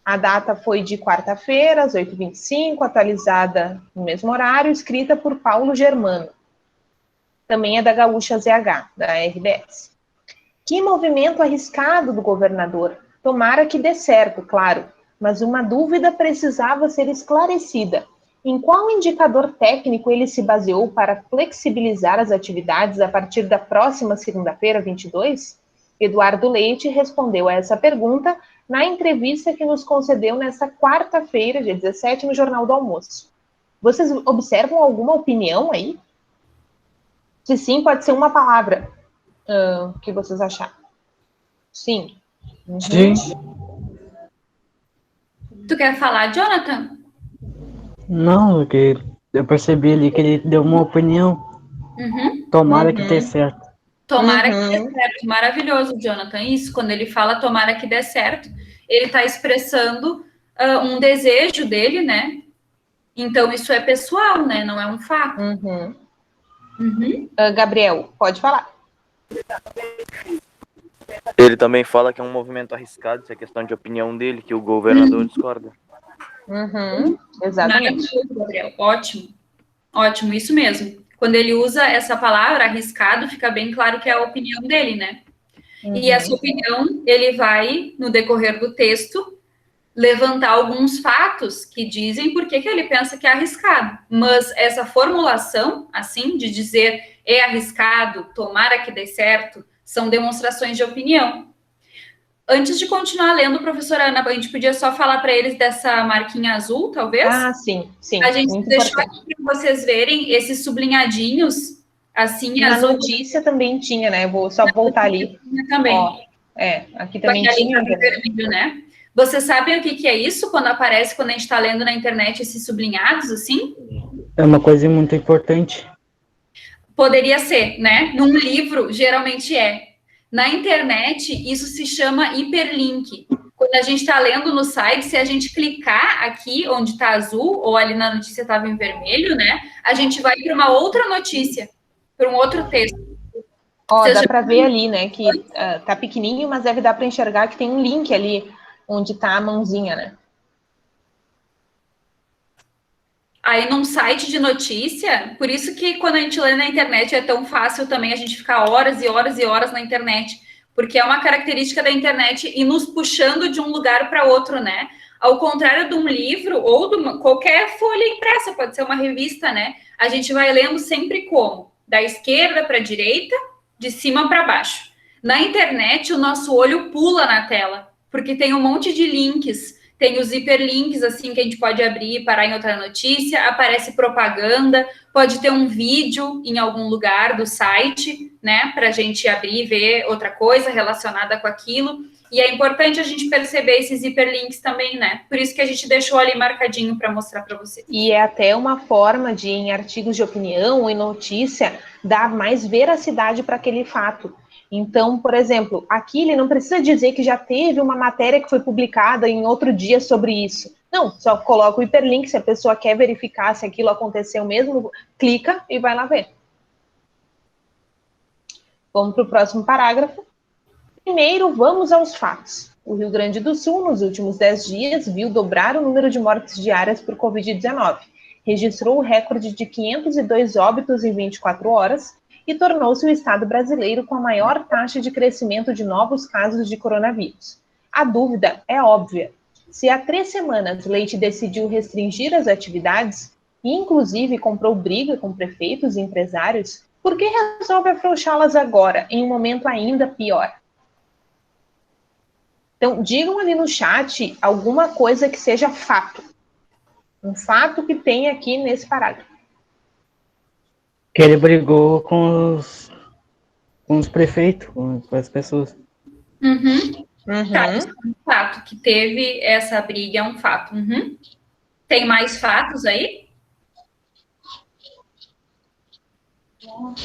A data foi de quarta-feira, às 8h25, atualizada no mesmo horário, escrita por Paulo Germano. Também é da Gaúcha ZH, da RBS. Que movimento arriscado do governador. Tomara que dê certo, claro, mas uma dúvida precisava ser esclarecida. Em qual indicador técnico ele se baseou para flexibilizar as atividades a partir da próxima segunda-feira, 22? Eduardo Leite respondeu a essa pergunta na entrevista que nos concedeu nesta quarta-feira, dia 17, no Jornal do Almoço. Vocês observam alguma opinião aí? Se sim, pode ser uma palavra. O que vocês acharam? Sim. Uhum. Sim. Tu quer falar, Jonathan? Não, porque eu percebi ali que ele deu uma opinião. Uhum. Tomara que dê certo. Tomara que dê certo. Maravilhoso, Jonathan. Isso, quando ele fala tomara que dê certo, ele está expressando um desejo dele, né? Então, isso é pessoal, né? Não é um fato. Gabriel, pode falar. Ele também fala que é um movimento arriscado, isso é questão de opinião dele, que o governador discorda. Exatamente. Maravilhoso, Gabriel. Ótimo. Ótimo, isso mesmo. Quando ele usa essa palavra, arriscado, fica bem claro que é a opinião dele, né? E essa opinião, ele vai, no decorrer do texto, levantar alguns fatos que dizem por que ele pensa que é arriscado. Mas essa formulação, assim, de dizer é arriscado, tomara que dê certo, são demonstrações de opinião. Antes de continuar lendo, professora Ana, a gente podia só falar para eles dessa marquinha azul, talvez? Ah, sim. A gente deixou aqui para vocês verem esses sublinhadinhos, assim, na azul. notícia também tinha, né? Eu vou só voltar ali. Também. Ó, aqui também tinha. Vermelho, né? Vocês sabem o que é isso quando aparece, quando a gente está lendo na internet esses sublinhados, assim? É uma coisa muito importante. Poderia ser, né? Num livro, geralmente é. Na internet, isso se chama hiperlink. Quando a gente está lendo no site, se a gente clicar aqui onde está azul, ou ali na notícia estava em vermelho, né? A gente vai para uma outra notícia, para um outro texto. Ó, dá para ver ali, né, que tá pequenininho, mas deve dar para enxergar que tem um link ali onde tá a mãozinha, né? Aí num site de notícia, por isso que quando a gente lê na internet é tão fácil também a gente ficar horas e horas e horas na internet, porque é uma característica da internet e nos puxando de um lugar para outro, né? Ao contrário de um livro ou de qualquer folha impressa, pode ser uma revista, né? A gente vai lendo sempre como? Da esquerda para a direita, de cima para baixo. Na internet, o nosso olho pula na tela, porque tem um monte de links. Tem os hiperlinks, assim, que a gente pode abrir e parar em outra notícia, aparece propaganda, pode ter um vídeo em algum lugar do site, né, para a gente abrir e ver outra coisa relacionada com aquilo. E é importante a gente perceber esses hiperlinks também, né? Por isso que a gente deixou ali marcadinho para mostrar para vocês. E é até uma forma de, em artigos de opinião ou em notícia, dar mais veracidade para aquele fato. Então, por exemplo, aqui ele não precisa dizer que já teve uma matéria que foi publicada em outro dia sobre isso. Não, só coloca o hiperlink, se a pessoa quer verificar se aquilo aconteceu mesmo, clica e vai lá ver. Vamos para o próximo parágrafo. Primeiro, vamos aos fatos. O Rio Grande do Sul, nos últimos 10 dias, viu dobrar o número de mortes diárias por Covid-19. Registrou o recorde de 502 óbitos em 24 horas, e tornou-se o estado brasileiro com a maior taxa de crescimento de novos casos de coronavírus. A dúvida é óbvia. Se há 3 semanas Leite decidiu restringir as atividades, e inclusive comprou briga com prefeitos e empresários, por que resolve afrouxá-las agora, em um momento ainda pior? Então, digam ali no chat alguma coisa que seja fato. Um fato que tem aqui nesse parágrafo. Que ele brigou com os prefeitos, com as pessoas. Tá, isso é um fato, que teve essa briga, é um fato. Tem mais fatos aí?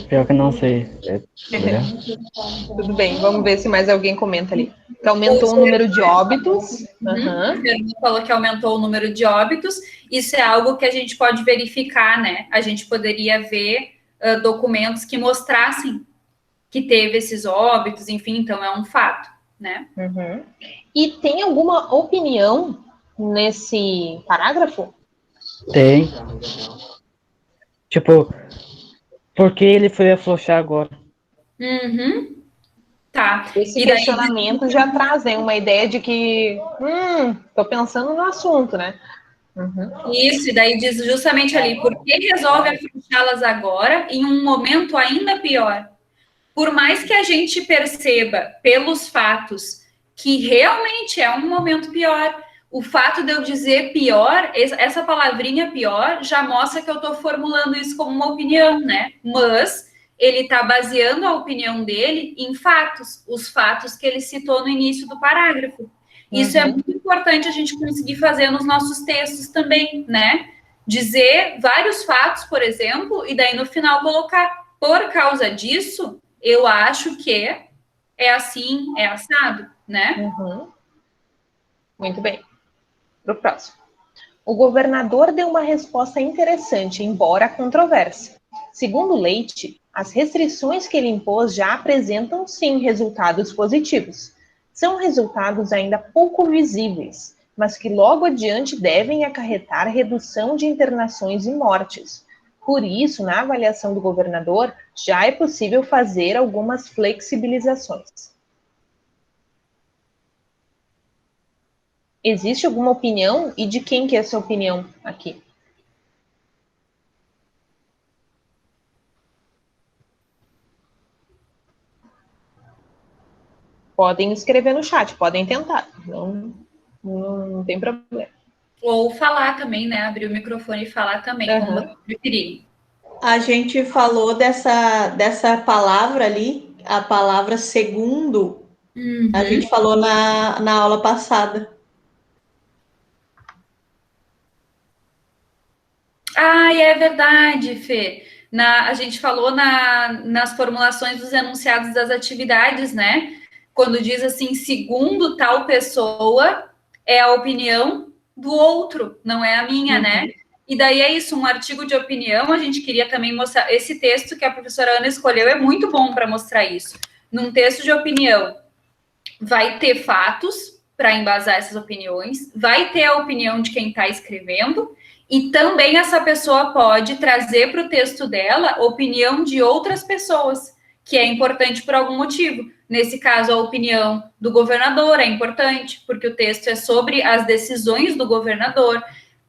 Pior que eu não sei. Tudo bem, vamos ver se mais alguém comenta ali. Que aumentou o número de óbitos. O falou que aumentou o número de óbitos. Isso é algo que a gente pode verificar, né? A gente poderia ver documentos que mostrassem que teve esses óbitos, enfim, então é um fato, né? E tem alguma opinião nesse parágrafo? Tem. Tipo, por que ele foi afrouxar agora? Tá. Esse questionamento já traz, né, uma ideia de que, tô pensando no assunto, né? Isso, e daí diz justamente ali, por que resolve afrouxá-las agora em um momento ainda pior? Por mais que a gente perceba pelos fatos que realmente é um momento pior, o fato de eu dizer pior, essa palavrinha pior, já mostra que eu estou formulando isso como uma opinião, né? Mas ele está baseando a opinião dele em fatos, os fatos que ele citou no início do parágrafo. Isso é muito importante a gente conseguir fazer nos nossos textos também, né? Dizer vários fatos, por exemplo, e daí no final colocar, por causa disso, eu acho que é assim, é assado, né? Muito bem. Para o próximo. O governador deu uma resposta interessante, embora controversa. Segundo Leite, as restrições que ele impôs já apresentam, sim, resultados positivos. São resultados ainda pouco visíveis, mas que logo adiante devem acarretar redução de internações e mortes. Por isso, na avaliação do governador, já é possível fazer algumas flexibilizações. Existe alguma opinião? E de quem que é essa opinião aqui? Podem escrever no chat, podem tentar. Não tem problema. Ou falar também, né? Abrir o microfone e falar também, como preferir. A gente falou dessa palavra ali, a palavra segundo, a gente falou na aula passada. Ah, é verdade, Fê. A gente falou nas formulações dos enunciados das atividades, né? Quando diz assim, segundo tal pessoa, é a opinião do outro, não é a minha, né? E daí é isso, um artigo de opinião, a gente queria também mostrar, esse texto que a professora Ana escolheu é muito bom para mostrar isso. Num texto de opinião, vai ter fatos para embasar essas opiniões, vai ter a opinião de quem está escrevendo, e também essa pessoa pode trazer para o texto dela opinião de outras pessoas, que é importante por algum motivo. Nesse caso, a opinião do governador é importante, porque o texto é sobre as decisões do governador.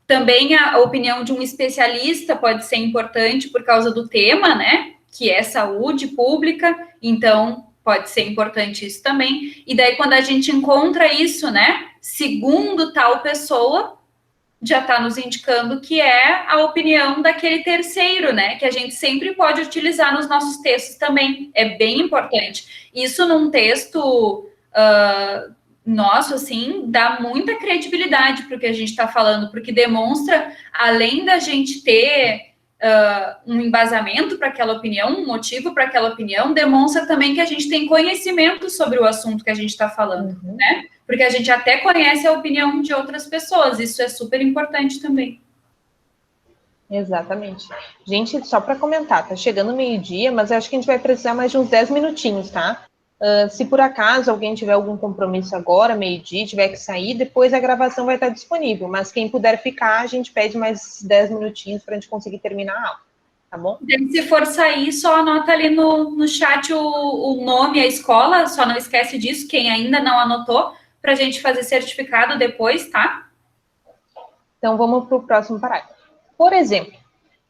Também a opinião de um especialista pode ser importante por causa do tema, né? Que é saúde pública, então pode ser importante isso também. E daí, quando a gente encontra isso, né? Segundo tal pessoa, já está nos indicando que é a opinião daquele terceiro, né? Que a gente sempre pode utilizar nos nossos textos também. É bem importante. Isso num texto nosso, assim, dá muita credibilidade para o que a gente está falando, porque demonstra, além da gente ter um embasamento para aquela opinião, um motivo para aquela opinião, demonstra também que a gente tem conhecimento sobre o assunto que a gente está falando, né? Porque a gente até conhece a opinião de outras pessoas, isso é super importante também. Exatamente. Gente, só para comentar, tá chegando meio-dia, mas eu acho que a gente vai precisar mais de uns 10 minutinhos, tá? Se por acaso alguém tiver algum compromisso agora, meio-dia, tiver que sair, depois a gravação vai estar disponível, mas quem puder ficar, a gente pede mais 10 minutinhos para a gente conseguir terminar a aula, tá bom? Se for sair, só anota ali no chat o nome, a escola, só não esquece disso, quem ainda não anotou, para a gente fazer certificado depois, tá? Então, vamos para o próximo parágrafo. Por exemplo,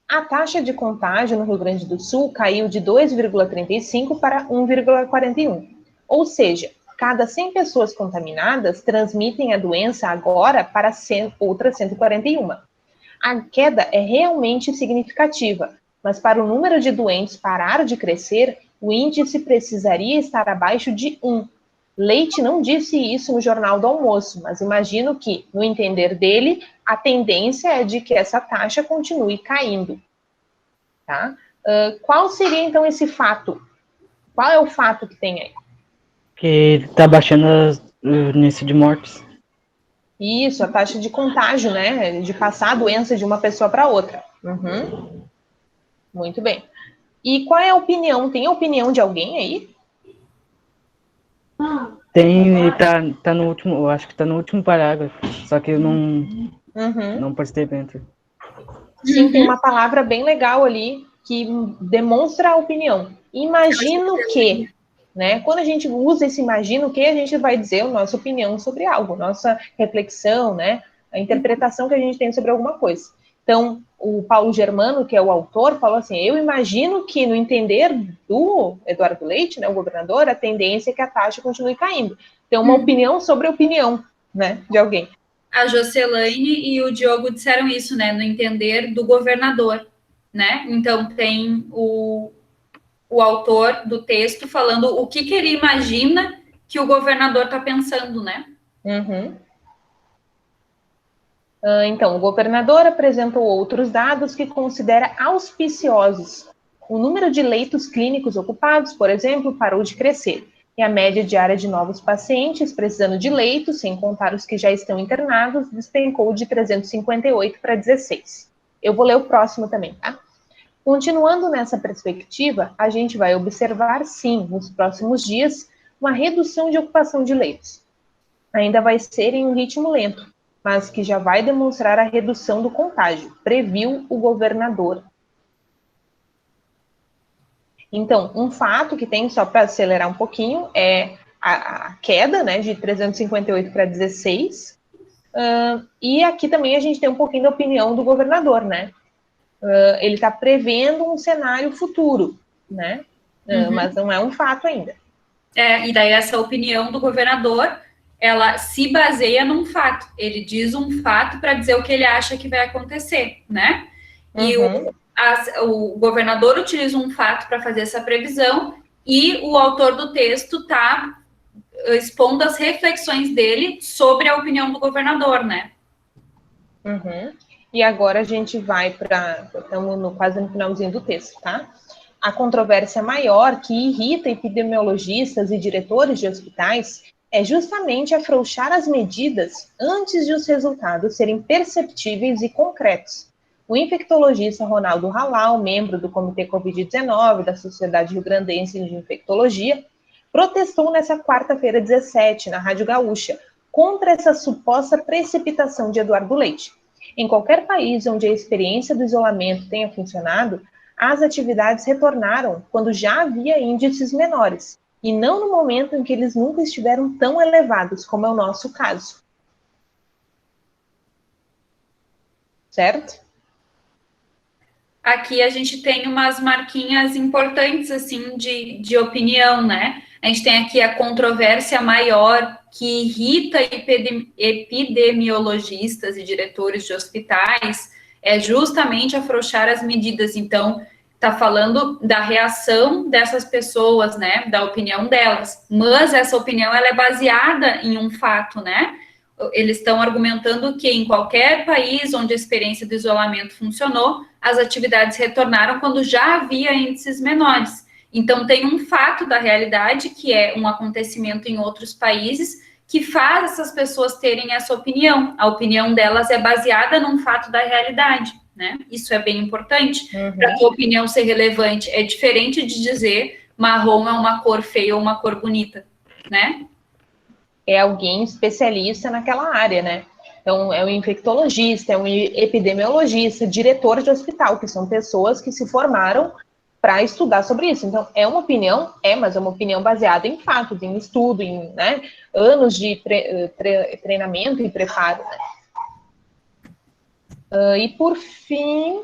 a taxa de contágio no Rio Grande do Sul caiu de 2,35 para 1,41. Ou seja, cada 100 pessoas contaminadas transmitem a doença agora para outras 141. A queda é realmente significativa, mas para o número de doentes parar de crescer, o índice precisaria estar abaixo de 1. Leite não disse isso no Jornal do Almoço, mas imagino que, no entender dele, a tendência é de que essa taxa continue caindo. Tá? Qual seria, então, esse fato? Qual é o fato que tem aí? Que está baixando o índice de mortes. Isso, a taxa de contágio, né? De passar a doença de uma pessoa para outra. Muito bem. E qual é a opinião? Tem a opinião de alguém aí? Tem, tá no último, eu acho que tá no último parágrafo, só que eu não prestei dentro. Sim, tem uma palavra bem legal ali que demonstra a opinião. Imagino que, né? Quando a gente usa esse imagino que, a gente vai dizer a nossa opinião sobre algo, nossa reflexão, né? A interpretação que a gente tem sobre alguma coisa. Então, o Paulo Germano, que é o autor, falou assim, eu imagino que, no entender do Eduardo Leite, né, o governador, a tendência é que a taxa continue caindo. Tem uma opinião sobre a opinião, né, de alguém. A Jocelaine e o Diogo disseram isso, né, no entender do governador, né? Então, tem o autor do texto falando o que ele imagina que o governador está pensando, né? Então, o governador apresentou outros dados que considera auspiciosos. O número de leitos clínicos ocupados, por exemplo, parou de crescer. E a média diária de novos pacientes precisando de leitos, sem contar os que já estão internados, despencou de 358 para 16. Eu vou ler o próximo também, tá? Continuando nessa perspectiva, a gente vai observar, sim, nos próximos dias, uma redução de ocupação de leitos. Ainda vai ser em um ritmo lento, mas que já vai demonstrar a redução do contágio, previu o governador. Então, um fato que tem, só para acelerar um pouquinho, é a queda, né, de 358 para 16, e aqui também a gente tem um pouquinho da opinião do governador, né? Ele está prevendo um cenário futuro, né? Mas não é um fato ainda. E daí essa opinião do governador, ela se baseia num fato. Ele diz um fato para dizer o que ele acha que vai acontecer, né? E o governador utiliza um fato para fazer essa previsão e o autor do texto está expondo as reflexões dele sobre a opinião do governador, né? E agora a gente vai para... Estamos quase no finalzinho do texto, tá? A controvérsia maior que irrita epidemiologistas e diretores de hospitais é justamente afrouxar as medidas antes de os resultados serem perceptíveis e concretos. O infectologista Ronaldo Halal, membro do Comitê Covid-19 da Sociedade Rio-Grandense de Infectologia, protestou nessa quarta-feira 17, na Rádio Gaúcha, contra essa suposta precipitação de Eduardo Leite. Em qualquer país onde a experiência do isolamento tenha funcionado, as atividades retornaram quando já havia índices menores, e não no momento em que eles nunca estiveram tão elevados, como é o nosso caso. Certo? Aqui a gente tem umas marquinhas importantes, assim, de opinião, né? A gente tem aqui a controvérsia maior que irrita epidemiologistas e diretores de hospitais é justamente afrouxar as medidas. Então, está falando da reação dessas pessoas, né? Da opinião delas. Mas essa opinião, ela é baseada em um fato, né? Eles estão argumentando que em qualquer país onde a experiência do isolamento funcionou, as atividades retornaram quando já havia índices menores. Então, tem um fato da realidade, que é um acontecimento em outros países, que faz essas pessoas terem essa opinião. A opinião delas é baseada num fato da realidade, né? Isso é bem importante. Para a tua opinião ser relevante, é diferente de dizer marrom é uma cor feia ou uma cor bonita, né? É alguém especialista naquela área, né? Então, é um infectologista, é um epidemiologista, diretor de hospital, que são pessoas que se formaram para estudar sobre isso. Então, é uma opinião, mas é uma opinião baseada em fatos, em estudo, em, né, anos de treinamento e preparo. Né? E, por fim,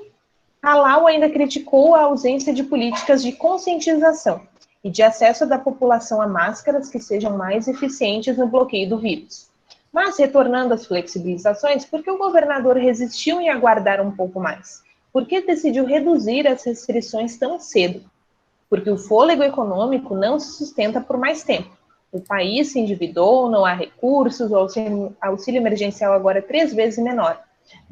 Halal ainda criticou a ausência de políticas de conscientização e de acesso da população a máscaras que sejam mais eficientes no bloqueio do vírus. Mas, retornando às flexibilizações, por que o governador resistiu em aguardar um pouco mais? Por que decidiu reduzir as restrições tão cedo? Porque o fôlego econômico não se sustenta por mais tempo. O país se endividou, não há recursos, o auxílio emergencial agora é 3 vezes menor.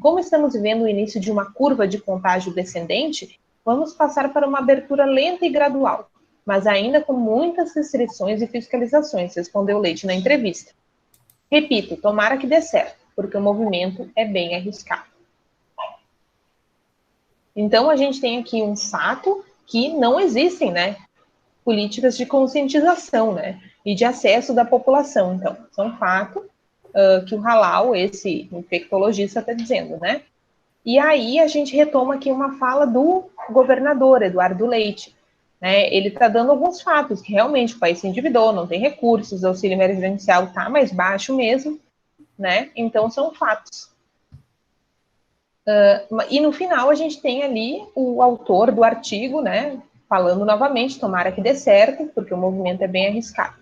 Como estamos vivendo o início de uma curva de contágio descendente, vamos passar para uma abertura lenta e gradual, mas ainda com muitas restrições e fiscalizações, respondeu Leite na entrevista. Repito, tomara que dê certo, porque o movimento é bem arriscado. Então, a gente tem aqui um fato que não existem, né, políticas de conscientização, né, e de acesso da população. Então, isso é um fato que o Halal, esse infectologista, está dizendo, né. E aí, a gente retoma aqui uma fala do governador, Eduardo Leite, né, ele está dando alguns fatos, que realmente o país se endividou, não tem recursos, o auxílio emergencial está mais baixo mesmo, né, então são fatos. E no final a gente tem ali o autor do artigo, né, falando novamente, tomara que dê certo, porque o movimento é bem arriscado.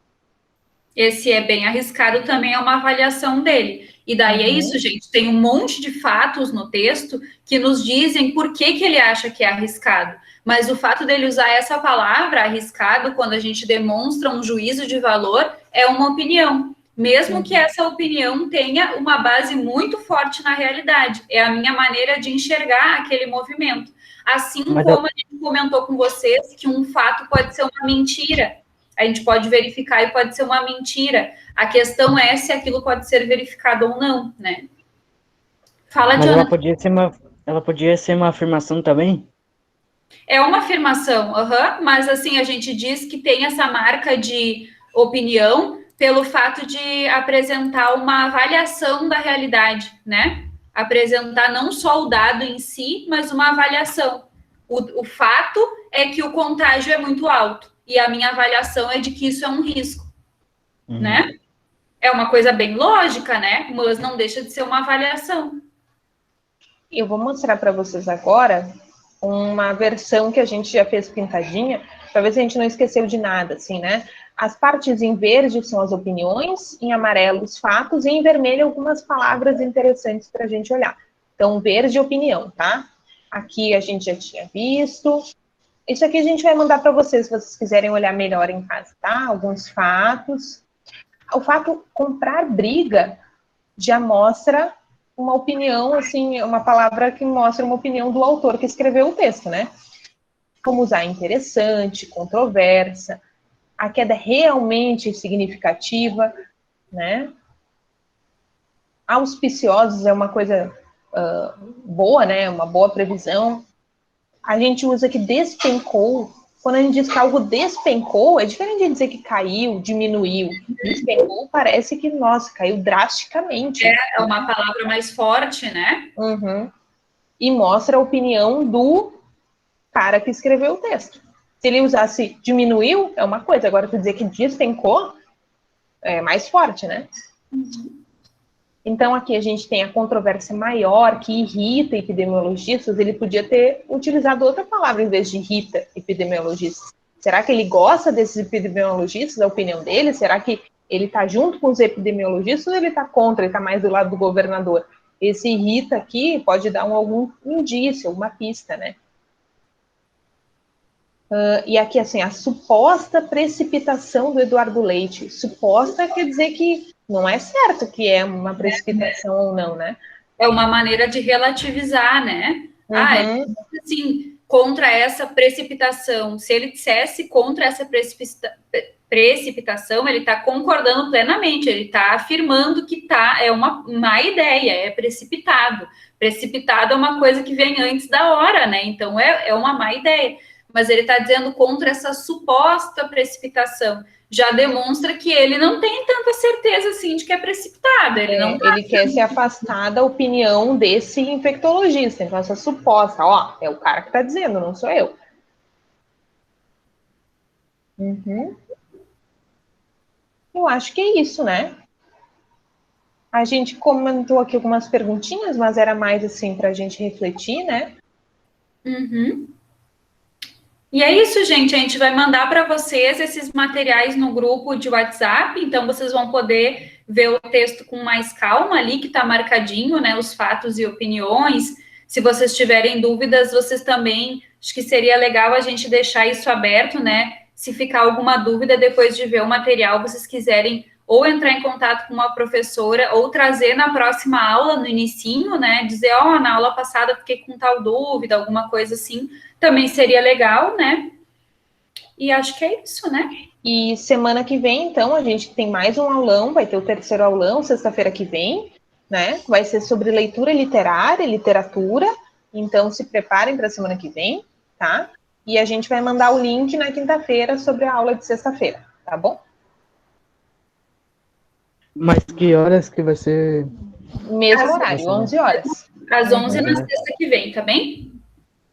Esse é bem arriscado também é uma avaliação dele. E daí é isso, gente, tem um monte de fatos no texto que nos dizem por que ele acha que é arriscado. Mas o fato dele usar essa palavra, arriscado, quando a gente demonstra um juízo de valor, é uma opinião. Mesmo que essa opinião tenha uma base muito forte na realidade. É a minha maneira de enxergar aquele movimento. Assim como a gente comentou com vocês que um fato pode ser uma mentira. A gente pode verificar e pode ser uma mentira. A questão é se aquilo pode ser verificado ou não, né? Fala, Diana. Ela podia ser uma afirmação também? É uma afirmação, mas assim, a gente diz que tem essa marca de opinião pelo fato de apresentar uma avaliação da realidade, né? Apresentar não só o dado em si, mas uma avaliação. O fato é que o contágio é muito alto, e a minha avaliação é de que isso é um risco, né? É uma coisa bem lógica, né? Mas não deixa de ser uma avaliação. Eu vou mostrar para vocês agora uma versão que a gente já fez pintadinha, para ver se a gente não esqueceu de nada, assim, né? As partes em verde são as opiniões, em amarelo os fatos, e em vermelho algumas palavras interessantes para a gente olhar. Então, verde opinião, tá? Aqui a gente já tinha visto. Isso aqui a gente vai mandar para vocês, se vocês quiserem olhar melhor em casa, tá? Alguns fatos. O fato comprar briga já mostra uma opinião, assim, uma palavra que mostra uma opinião do autor que escreveu o texto, né? Como usar interessante, controversa, a queda é realmente significativa, né? Auspiciosos é uma coisa boa, né? Uma boa previsão. A gente usa que despencou. Quando a gente diz que algo despencou, é diferente de dizer que caiu, diminuiu. Despencou parece que, nossa, caiu drasticamente. É uma palavra mais forte, né? Uhum. E mostra a opinião do cara que escreveu o texto. Se ele usasse diminuiu, é uma coisa. Agora, tu dizer que despencou, é mais forte, né? Uhum. Então, aqui a gente tem a controvérsia maior que irrita epidemiologistas. Ele podia ter utilizado outra palavra em vez de irrita epidemiologistas. Será que ele gosta desses epidemiologistas, da opinião dele? Será que ele está junto com os epidemiologistas ou ele está contra, ele está mais do lado do governador? Esse irrita aqui pode dar algum indício, alguma pista, né? E aqui, assim, a suposta precipitação do Eduardo Leite. Suposta quer dizer que não é certo que é uma precipitação ou não, né? É uma maneira de relativizar, né? Ele disse assim, contra essa precipitação. Se ele dissesse contra essa precipitação, ele está concordando plenamente, ele está afirmando que é uma má ideia, é precipitado. Precipitado é uma coisa que vem antes da hora, né? Então, é uma má ideia. Mas ele está dizendo contra essa suposta precipitação. Já demonstra que ele não tem tanta certeza assim de que é precipitado. Ele quer se afastar da opinião desse infectologista. Então, essa suposta, é o cara que está dizendo, não sou eu. Eu acho que é isso, né? A gente comentou aqui algumas perguntinhas, mas era mais assim para a gente refletir, né? E é isso, gente. A gente vai mandar para vocês esses materiais no grupo de WhatsApp, então vocês vão poder ver o texto com mais calma ali, que está marcadinho, né? Os fatos e opiniões. Se vocês tiverem dúvidas, vocês também, acho que seria legal a gente deixar isso aberto, né? Se ficar alguma dúvida depois de ver o material, vocês quiserem ou entrar em contato com uma professora, ou trazer na próxima aula, no inicinho, né? Dizer, na aula passada fiquei com tal dúvida, alguma coisa assim, também seria legal, né? E acho que é isso, né? E semana que vem, então, a gente tem mais um aulão, vai ter o terceiro aulão, sexta-feira que vem, né? Vai ser sobre leitura literária, literatura, então se preparem para a semana que vem, tá? E a gente vai mandar o link na quinta-feira sobre a aula de sexta-feira, tá bom? Mas que horas que vai ser? Mesmo horário, 11 horas. Às 11 na sexta que vem, tá bem?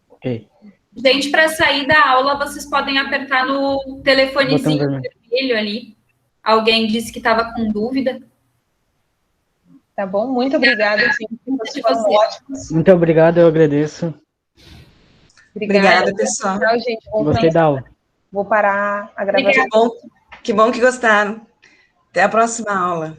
Ok. Gente, para sair da aula, vocês podem apertar no telefonezinho vermelho ali. Alguém disse que estava com dúvida. Tá bom? Muito obrigada. Muito obrigado, eu agradeço. Obrigada, pessoal. Tchau, gente. Gostei da aula. Vou parar a gravação. Que bom que gostaram. Até a próxima aula.